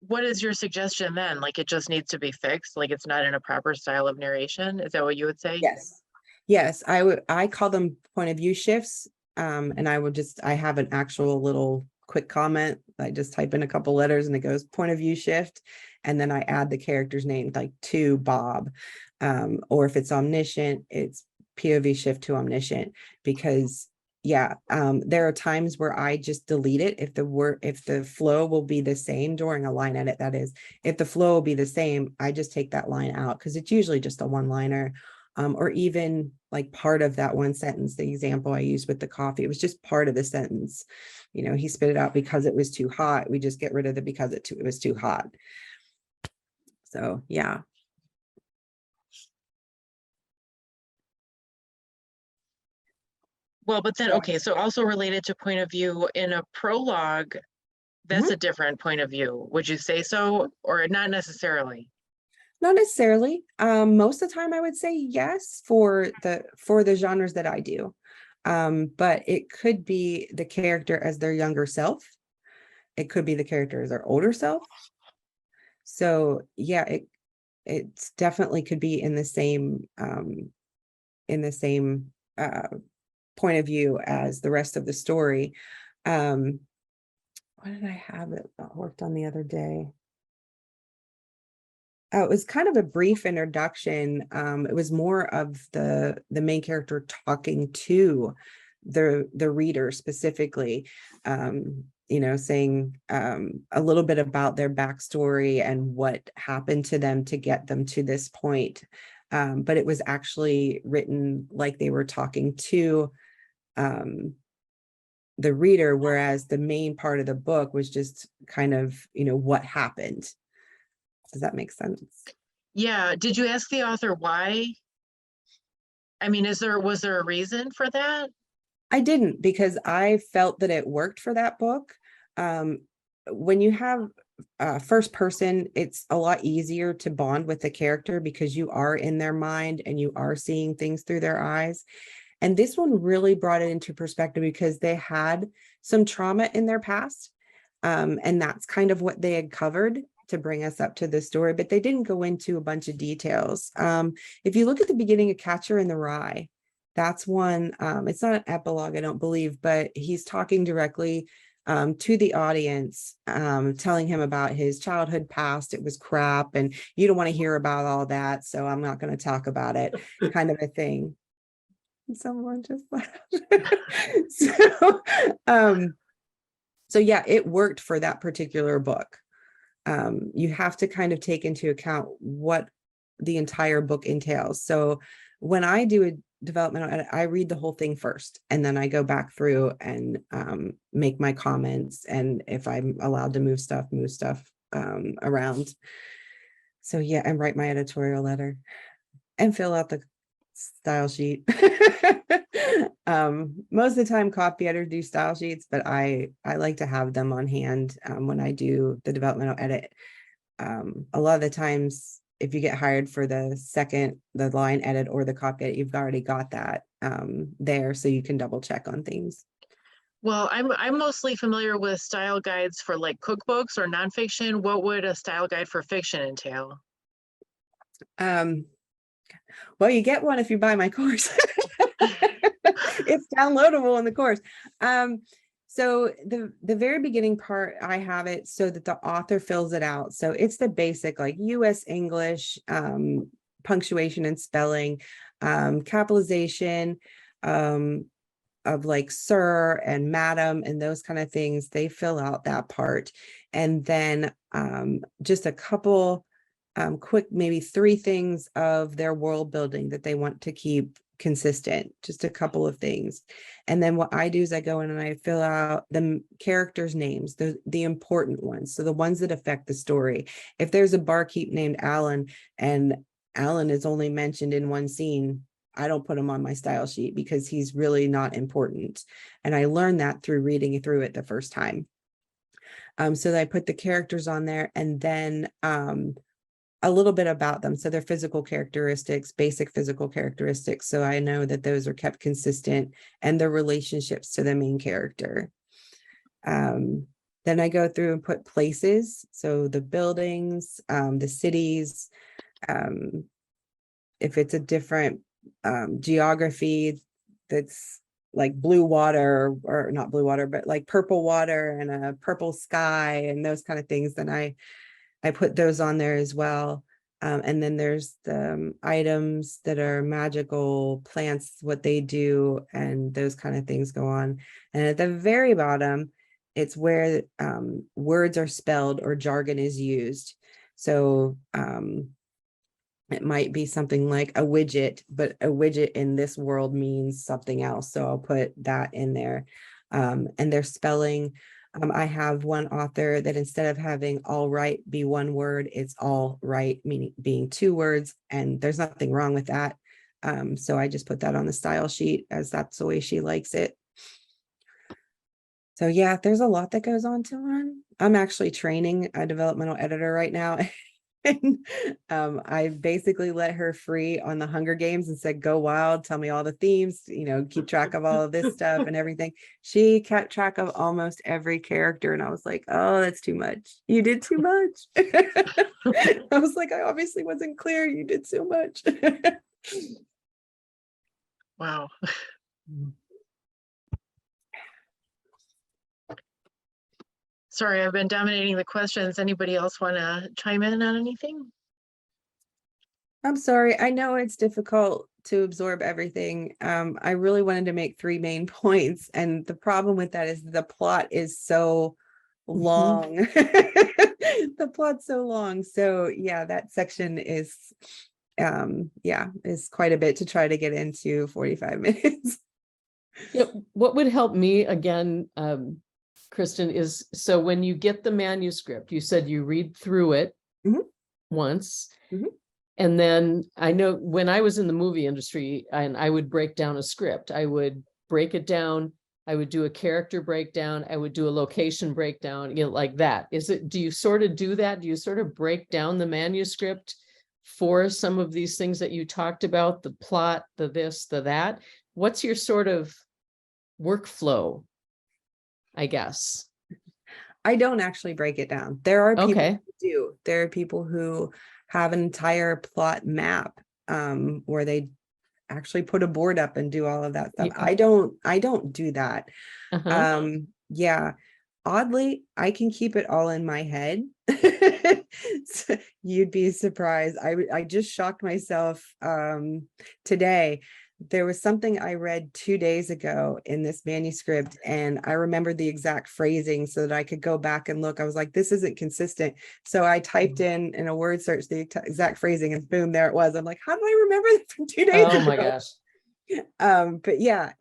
what is your suggestion then? Like, it just needs to be fixed? Like, it's not in a proper style of narration? Is that what you would say? Yes, I call them point of view shifts. And I have an actual little quick comment. I just type in a couple letters and it goes point of view shift. And then I add the character's name, like to Bob. Or if it's omniscient, it's POV shift to omniscient, because there are times where I just delete it if the flow will be the same during a line edit. That is, if the flow will be the same, I just take that line out because it's usually just a one-liner, or even like part of that one sentence. The example I used with the coffee, it was just part of the sentence. He spit it out because it was too hot. We just get rid of the because it was too hot. So yeah. Well, but then, okay, so also related to point of view, in a prologue, that's a different point of view. Would you say so, or not necessarily? Not necessarily. Most of the time I would say yes for the genres that I do. But it could be the character as their younger self. It could be the character as their older self. So yeah, it definitely could be in the same point of view as the rest of the story. What did I have it worked on the other day? It was kind of a brief introduction. It was more of the main character talking to the reader specifically, saying a little bit about their backstory and what happened to them to get them to this point. But it was actually written like they were talking to the reader, whereas the main part of the book was just kind of, what happened. Does that make sense? Yeah. Did you ask the author why? I mean, was there a reason for that? I didn't, because I felt that it worked for that book. When you have first person, it's a lot easier to bond with the character because you are in their mind and you are seeing things through their eyes. And this one really brought it into perspective because they had some trauma in their past. And that's kind of what they had covered to bring us up to the story, but they didn't go into a bunch of details. If you look at the beginning of Catcher in the Rye, that's one, it's not an epilogue, I don't believe, but he's talking directly to the audience, telling him about his childhood past. It was crap and you don't want to hear about all that, so I'm not going to talk about it, kind of a thing. Someone just laughed. So yeah, it worked for that particular book. You have to kind of take into account what the entire book entails. So when I do a development, I read the whole thing first, and then I go back through and make my comments. And if I'm allowed to move stuff around. So yeah, and write my editorial letter and fill out the style sheet. Most of the time copy editors do style sheets, but I like to have them on hand when I do the developmental edit. A lot of the times, if you get hired for the line edit or the copy edit, you've already got that there, so you can double check on things. Well, I'm mostly familiar with style guides for like cookbooks or nonfiction. What would a style guide for fiction entail? Well, you get one if you buy my course. It's downloadable in the course. So the very beginning part, I have it so that the author fills it out. So it's the basic like US English, punctuation and spelling, capitalization, of like sir and madam and those kind of things. They fill out that part. And then just a couple quick, maybe 3 things of their world building that they want to keep consistent, just a couple of things. And then what I do is I go in and I fill out the characters' names, the important ones. So the ones that affect the story. If there's a barkeep named Alan and Alan is only mentioned in one scene, I don't put him on my style sheet because he's really not important. And I learned that through reading through it the first time. So that I put the characters on there, and then a little bit about them. So their physical characteristics, basic physical characteristics. So I know that those are kept consistent, and their relationships to the main character. Then I go through and put places. So the buildings, the cities, if it's a different geography that's like blue water, or not blue water, but like purple water and a purple sky and those kind of things, then I put those on there as well. And then there's the items that are magical, plants, what they do, and those kind of things go on. And at the very bottom, it's where words are spelled or jargon is used. So it might be something like a widget, but a widget in this world means something else. So I'll put that in there. And their spelling. I have one author that instead of having all right be one word, it's all right, meaning being 2 words, and there's nothing wrong with that. So I just put that on the style sheet as that's the way she likes it. So yeah, there's a lot that goes on to one. I'm actually training a developmental editor right now. And I basically let her free on the Hunger Games and said, go wild, tell me all the themes, keep track of all of this stuff and everything. She kept track of almost every character. And I was like, oh, that's too much. You did too much. I was like, I obviously wasn't clear. You did so much. Wow. Sorry, I've been dominating the questions. Anybody else want to chime in on anything? I'm sorry. I know it's difficult to absorb everything. I really wanted to make 3 main points. And the problem with that is the plot is so long. The plot's so long. So yeah, that section is, is quite a bit to try to get into 45 minutes. Yep. What would help me again, Kristin, is so when you get the manuscript, you said you read through it once. And then I know when I was in the movie industry and I would break down a script, I would break it down. I would do a character breakdown. I would do a location breakdown, like that. Do you sort of do that? Do you sort of break down the manuscript for some of these things that you talked about, the plot, the this, the that? What's your sort of workflow, I guess? I don't actually break it down. There are people Okay. who do. There are people who have an entire plot map where they actually put a board up and do all of that stuff. I don't do that. Yeah. Oddly, I can keep it all in my head. So you'd be surprised. I just shocked myself today. There was something I read 2 days ago in this manuscript, and I remembered the exact phrasing so that I could go back and look. I was like, this isn't consistent. So I typed in a word search the exact phrasing, and boom, there it was. I'm like, how did I remember this from 2 days ago? Oh my gosh. But yeah,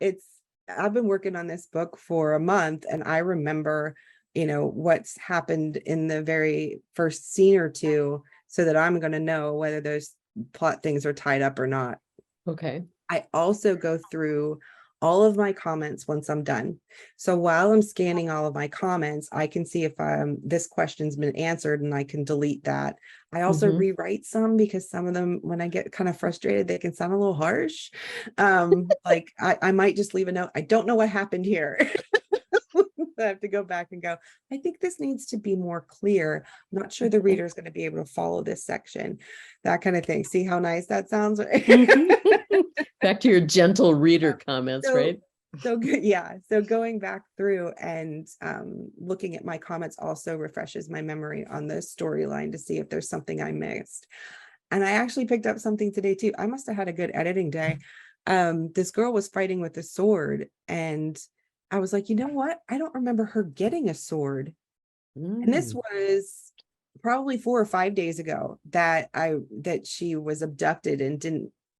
I've been working on this book for a month, and I remember, what's happened in the very first scene or 2 so that I'm going to know whether those plot things are tied up or not. Okay. I also go through all of my comments once I'm done. So while I'm scanning all of my comments, I can see if this question's been answered and I can delete that. I also rewrite some because some of them, when I get kind of frustrated, they can sound a little harsh. Like I might just leave a note. I don't know what happened here. I have to go back and go, I think this needs to be more clear. I'm not sure the reader is going to be able to follow this section, that kind of thing. See how nice that sounds? Back to your gentle reader comments, right? So good. Yeah. So going back through and looking at my comments also refreshes my memory on the storyline to see if there's something I missed. And I actually picked up something today too. I must have had a good editing day. This girl was fighting with a sword, and I was like, you know what? I don't remember her getting a sword. And this was probably 4 or 5 days ago that she was abducted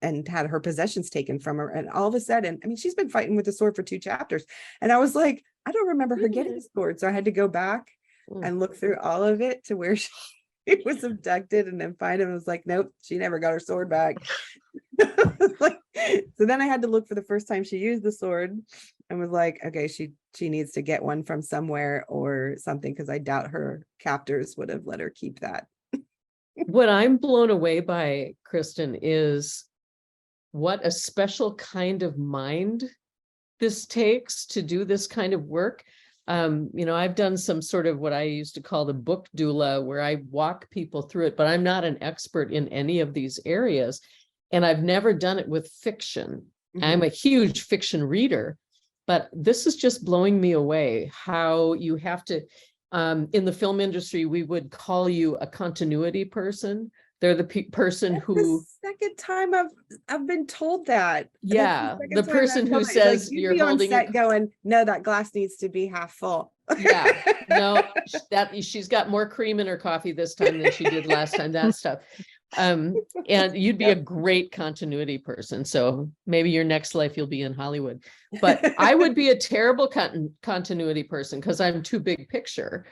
and had her possessions taken from her. And all of a sudden, I mean, she's been fighting with the sword for 2 chapters. And I was like, I don't remember her getting a sword. So I had to go back and look through all of it to where she was abducted, and then find him. I was like, nope, she never got her sword back. So then I had to look for the first time she used the sword, and was like, okay, she needs to get one from somewhere or something, because I doubt her captors would have let her keep that. What I'm blown away by, Kristin, is what a special kind of mind this takes to do this kind of work. I've done some sort of what I used to call the book doula, where I walk people through it, but I'm not an expert in any of these areas. And I've never done it with fiction. I'm a huge fiction reader, but this is just blowing me away how you have to, in the film industry, we would call you a continuity person. They're the person who. The second time I've been told that. Yeah, the person who says like, you're holding on set going, no, that glass needs to be half full. Yeah, no, that she's got more cream in her coffee this time than she did last time. That stuff. And you'd be a great continuity person. So maybe your next life you'll be in Hollywood. But I would be a terrible continuity person because I'm too big picture.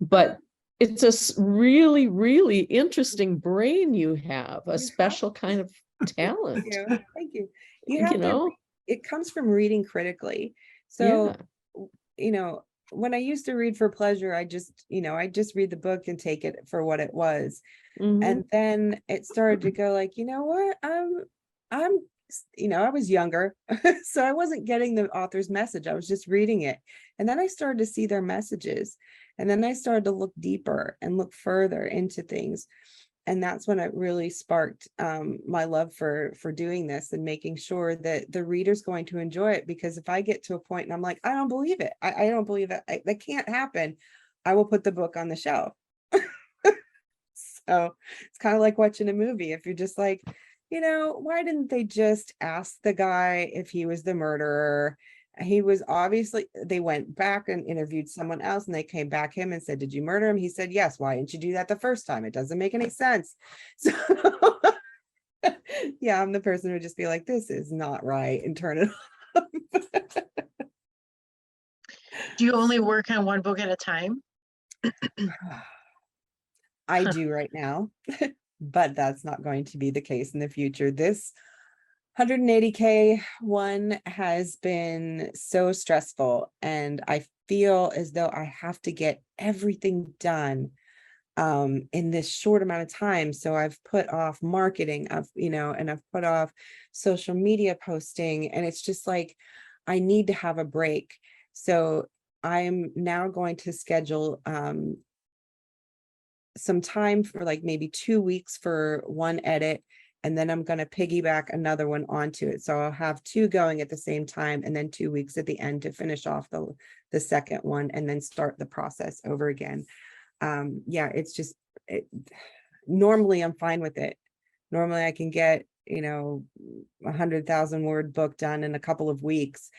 But it's a really, really interesting brain you have, a special kind of talent. Thank you. You have to, it comes from reading critically. So, when I used to read for pleasure, I just read the book and take it for what it was. And then it started to go like, you know what, I was younger, so I wasn't getting the author's message. I was just reading it. And then I started to see their messages. And then I started to look deeper and look further into things. And that's when it really sparked my love for doing this and making sure that the reader's going to enjoy it. Because if I get to a point and I'm like, I don't believe it, I don't believe it, that can't happen, I will put the book on the shelf. So it's kind of like watching a movie. If you're just like, why didn't they just ask the guy if he was the murderer? He was obviously, they went back and interviewed someone else, and they came back him and said, did you murder him? He said, yes. Why didn't you do that the first time? It doesn't make any sense. So yeah, I'm the person who would just be like, this is not right, and turn it off. Do you only work on one book at a time? I do right now, but that's not going to be the case in the future. This 180K one has been so stressful, and I feel as though I have to get everything done in this short amount of time. So I've put off marketing, and I've put off social media posting, and it's just like, I need to have a break. So I'm now going to schedule some time for like maybe 2 weeks for one edit, and then I'm going to piggyback another one onto it. So I'll have 2 going at the same time, and then 2 weeks at the end to finish off the second one, and then start the process over again. It's just, normally I'm fine with it. Normally I can get, 100,000 word book done in a couple of weeks,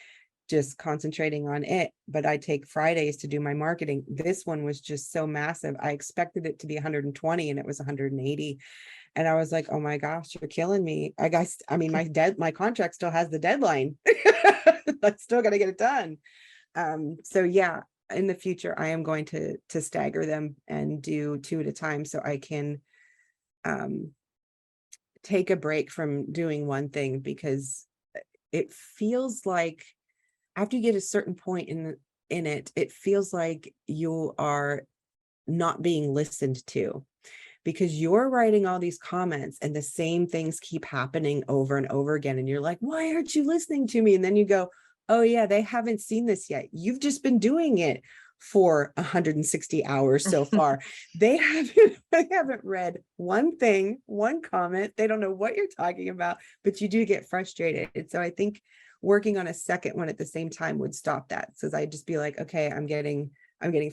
just concentrating on it. But I take Fridays to do my marketing. This one was just so massive. I expected it to be 120 and it was 180. And I was like, oh my gosh, you're killing me. My contract still has the deadline. I still got to get it done. So yeah, in the future, I am going to stagger them and do 2 at a time, so I can take a break from doing one thing, because it feels like after you get a certain point in it, it feels like you are not being listened to, because you're writing all these comments and the same things keep happening over and over again. And you're like, why aren't you listening to me? And then you go, oh yeah, they haven't seen this yet. You've just been doing it for 160 hours so far. They haven't read one thing, one comment. They don't know what you're talking about, but you do get frustrated. And so I think working on a second one at the same time would stop that. So I'd just be like, okay, I'm getting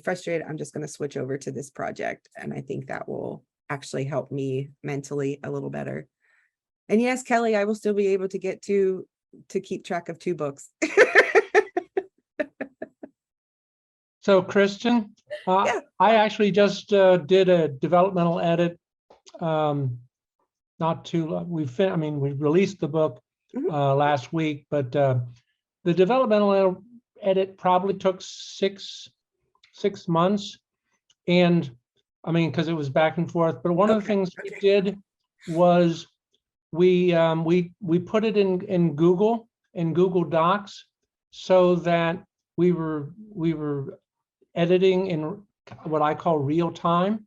frustrated. I'm just going to switch over to this project. And I think that will actually help me mentally a little better. And yes, Kelly, I will still be able to get to keep track of 2 books. So Kristin, Yeah. I actually just did a developmental edit. Not too long. We released the book last week, but the developmental edit probably took six months, and I mean, because it was back and forth. But one of the things we did was we put it in Google Docs, so that we were editing in what I call real time,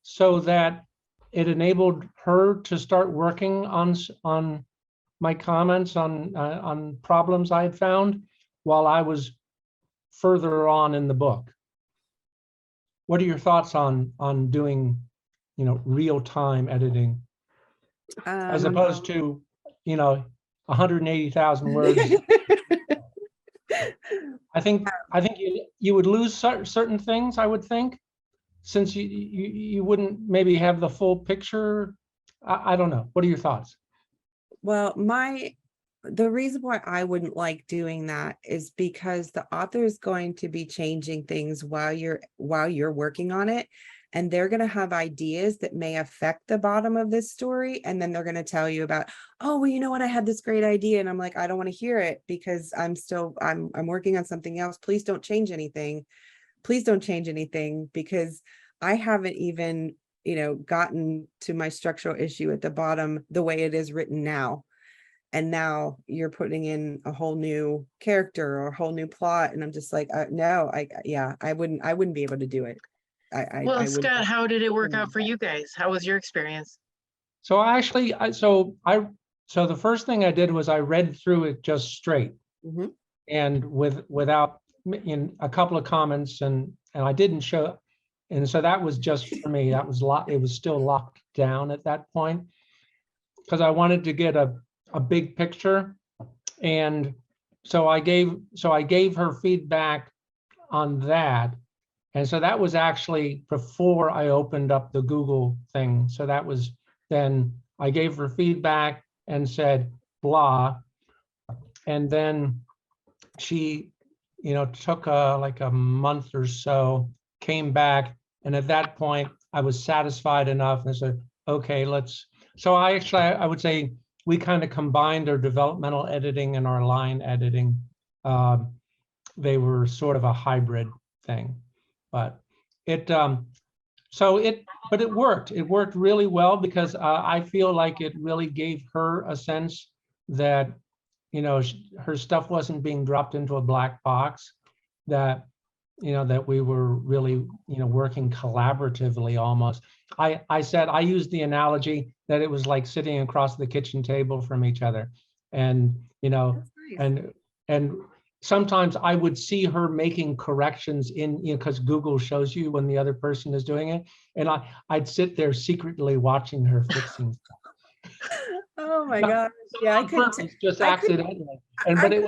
so that it enabled her to start working on my comments on problems I had found while I was further on in the book. What are your thoughts on doing, real time editing as opposed to, 180,000 words? I think you would lose certain things, I would think, since you wouldn't maybe have the full picture. I don't know. What are your thoughts? Well, the reason why I wouldn't like doing that is because the author is going to be changing things while you're working on it. And they're going to have ideas that may affect the bottom of this story. And then they're going to tell you about, oh, well, you know what? I had this great idea. And I'm like, I don't want to hear it because I'm working on something else. Please don't change anything. Please don't change anything, because I haven't even, gotten to my structural issue at the bottom the way it is written now. And now you're putting in a whole new character or a whole new plot. And I'm just like, no, I wouldn't be able to do it. Well, Scott, how did it work out for you guys? How was your experience? So so the first thing I did was I read through it just straight, and without a couple of comments, and I didn't show, and so that was just for me. That was it was still locked down at that point because I wanted to get a big picture, and so I gave her feedback on that. And so that was actually before I opened up the Google thing. So that was then I gave her feedback and said, blah. And then she, took like a month or so, came back. And at that point, I was satisfied enough and said, okay, so I would say we kind of combined our developmental editing and our line editing. They were sort of a hybrid thing. But it worked. It worked really well because I feel like it really gave her a sense that, her stuff wasn't being dropped into a black box, that, that we were really, working collaboratively almost. I used the analogy that it was like sitting across the kitchen table from each other. And, and sometimes I would see her making corrections because Google shows you when the other person is doing it. And I'd sit there secretly watching her fixing stuff. Oh my gosh. Yeah, I couldn't just accidentally. But it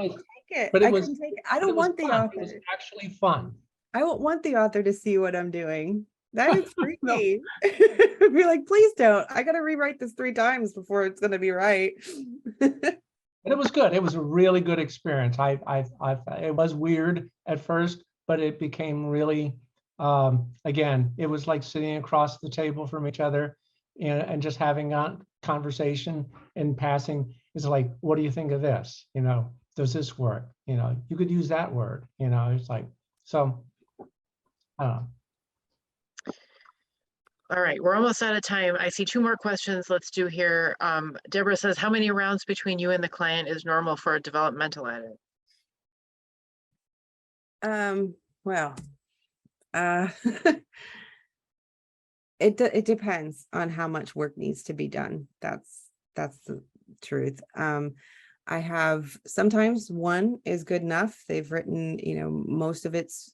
was I don't want the author. It was actually fun. I don't want the author to see what I'm doing. That is freaky. Be like, please don't. I got to rewrite this 3 times before it's going to be right. And it was good. It was a really good experience. It was weird at first, but it became really, again, it was like sitting across the table from each other and just having a conversation and passing. It's like, what do you think of this? Does this work? You could use that word. It's like, so, I don't know. All right, we're almost out of time. I see 2 more questions. Let's do here. Deborah says, how many rounds between you and the client is normal for a developmental edit? Well, uh, it depends on how much work needs to be done. That's the truth. I have sometimes one is good enough. They've written, most of it's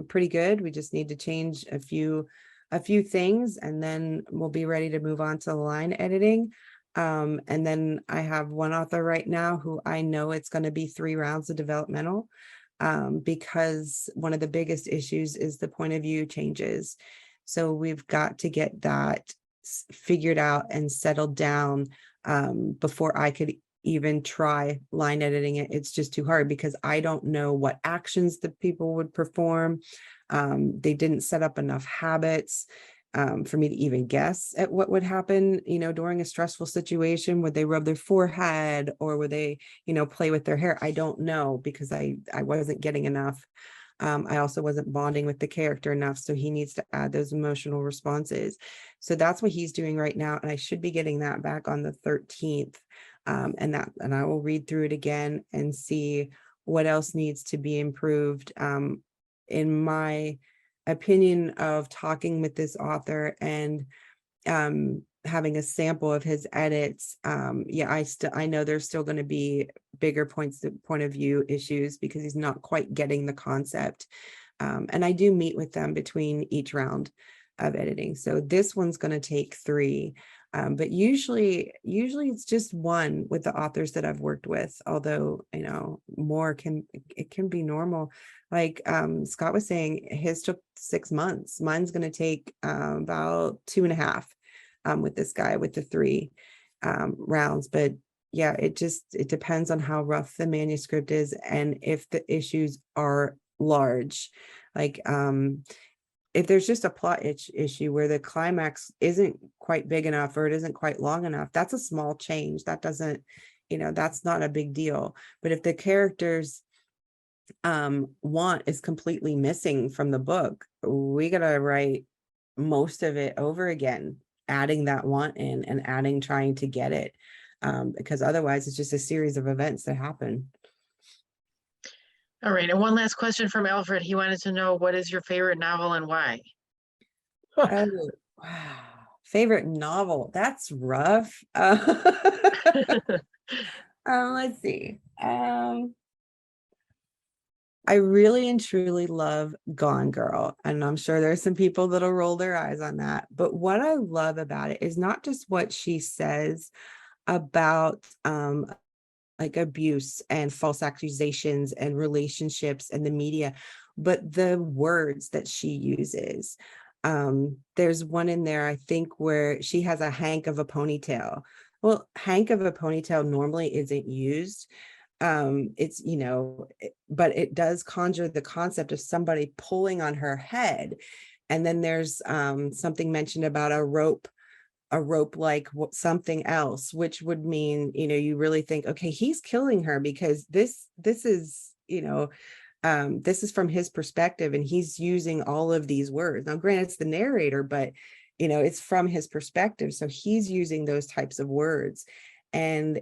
pretty good. We just need to change a few things, and then we'll be ready to move on to line editing. And then I have one author right now who I know it's going to be 3 rounds of developmental, because one of the biggest issues is the point of view changes. So we've got to get that figured out and settled down before I could even try line editing it. It's just too hard because I don't know what actions the people would perform. They didn't set up enough habits for me to even guess at what would happen, during a stressful situation. Would they rub their forehead, or would they, play with their hair? I don't know, because I wasn't getting enough. I also wasn't bonding with the character enough, so he needs to add those emotional responses. So that's what he's doing right now, and I should be getting that back on the 13th. And I will read through it again and see what else needs to be improved. In my opinion of talking with this author and having a sample of his edits, I know there's still going to be bigger point of view issues because he's not quite getting the concept. And I do meet with them between each round of editing. So this one's going to take 3. But usually it's just 1 with the authors that I've worked with, although, more can be normal. Like Scott was saying, his took 6 months. Mine's going to take about 2.5 with this guy with the 3 rounds. But yeah, it depends on how rough the manuscript is and if the issues are large. Like if there's just a plot issue where the climax isn't quite big enough or it isn't quite long enough, that's a small change. That doesn't, that's not a big deal. But if the characters want is completely missing from the book, we gotta write most of it over again, adding that want in and trying to get it, because otherwise it's just a series of events that happen. All right, and one last question from Alfred. He wanted to know, what is your favorite novel and why? Oh, wow. Favorite novel? That's rough. Let's see. I really and truly love Gone Girl, and I'm sure there's some people that'll roll their eyes on that. But what I love about it is not just what she says about like abuse and false accusations and relationships and the media, but the words that she uses. There's one in there, I think, where she has a hank of a ponytail. Well, hank of a ponytail normally isn't used. It's, but it does conjure the concept of somebody pulling on her head. And then there's something mentioned about a rope like something else, which would mean, you really think, okay, he's killing her because this is, this is from his perspective and he's using all of these words. Now, granted, it's the narrator, but, it's from his perspective. So he's using those types of words, and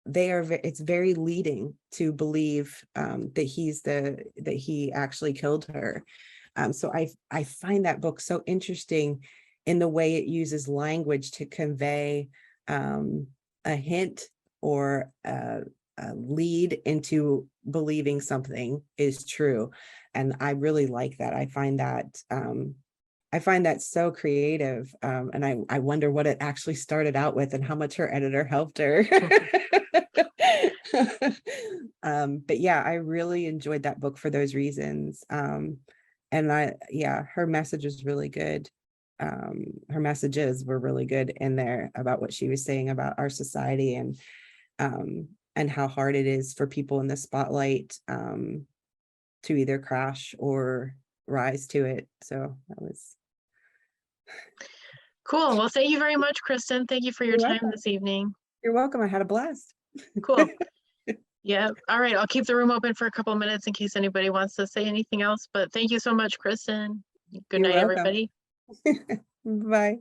it's very leading to believe that he actually killed her. So I find that book so interesting in the way it uses language to convey a hint or a lead into believing something is true. And I really like that. I find that so creative. And I wonder what it actually started out with and how much her editor helped her. But yeah, I really enjoyed that book for those reasons. And her message is really good. Her messages were really good in there about what she was saying about our society and how hard it is for people in the spotlight to either crash or rise to it. So that was cool. Well, thank you very much, Kristin. Thank you for your time this evening. You're welcome. I had a blast. Cool. Yeah. All right. I'll keep the room open for a couple of minutes in case anybody wants to say anything else. But thank you so much, Kristin. Good night, everybody. Bye.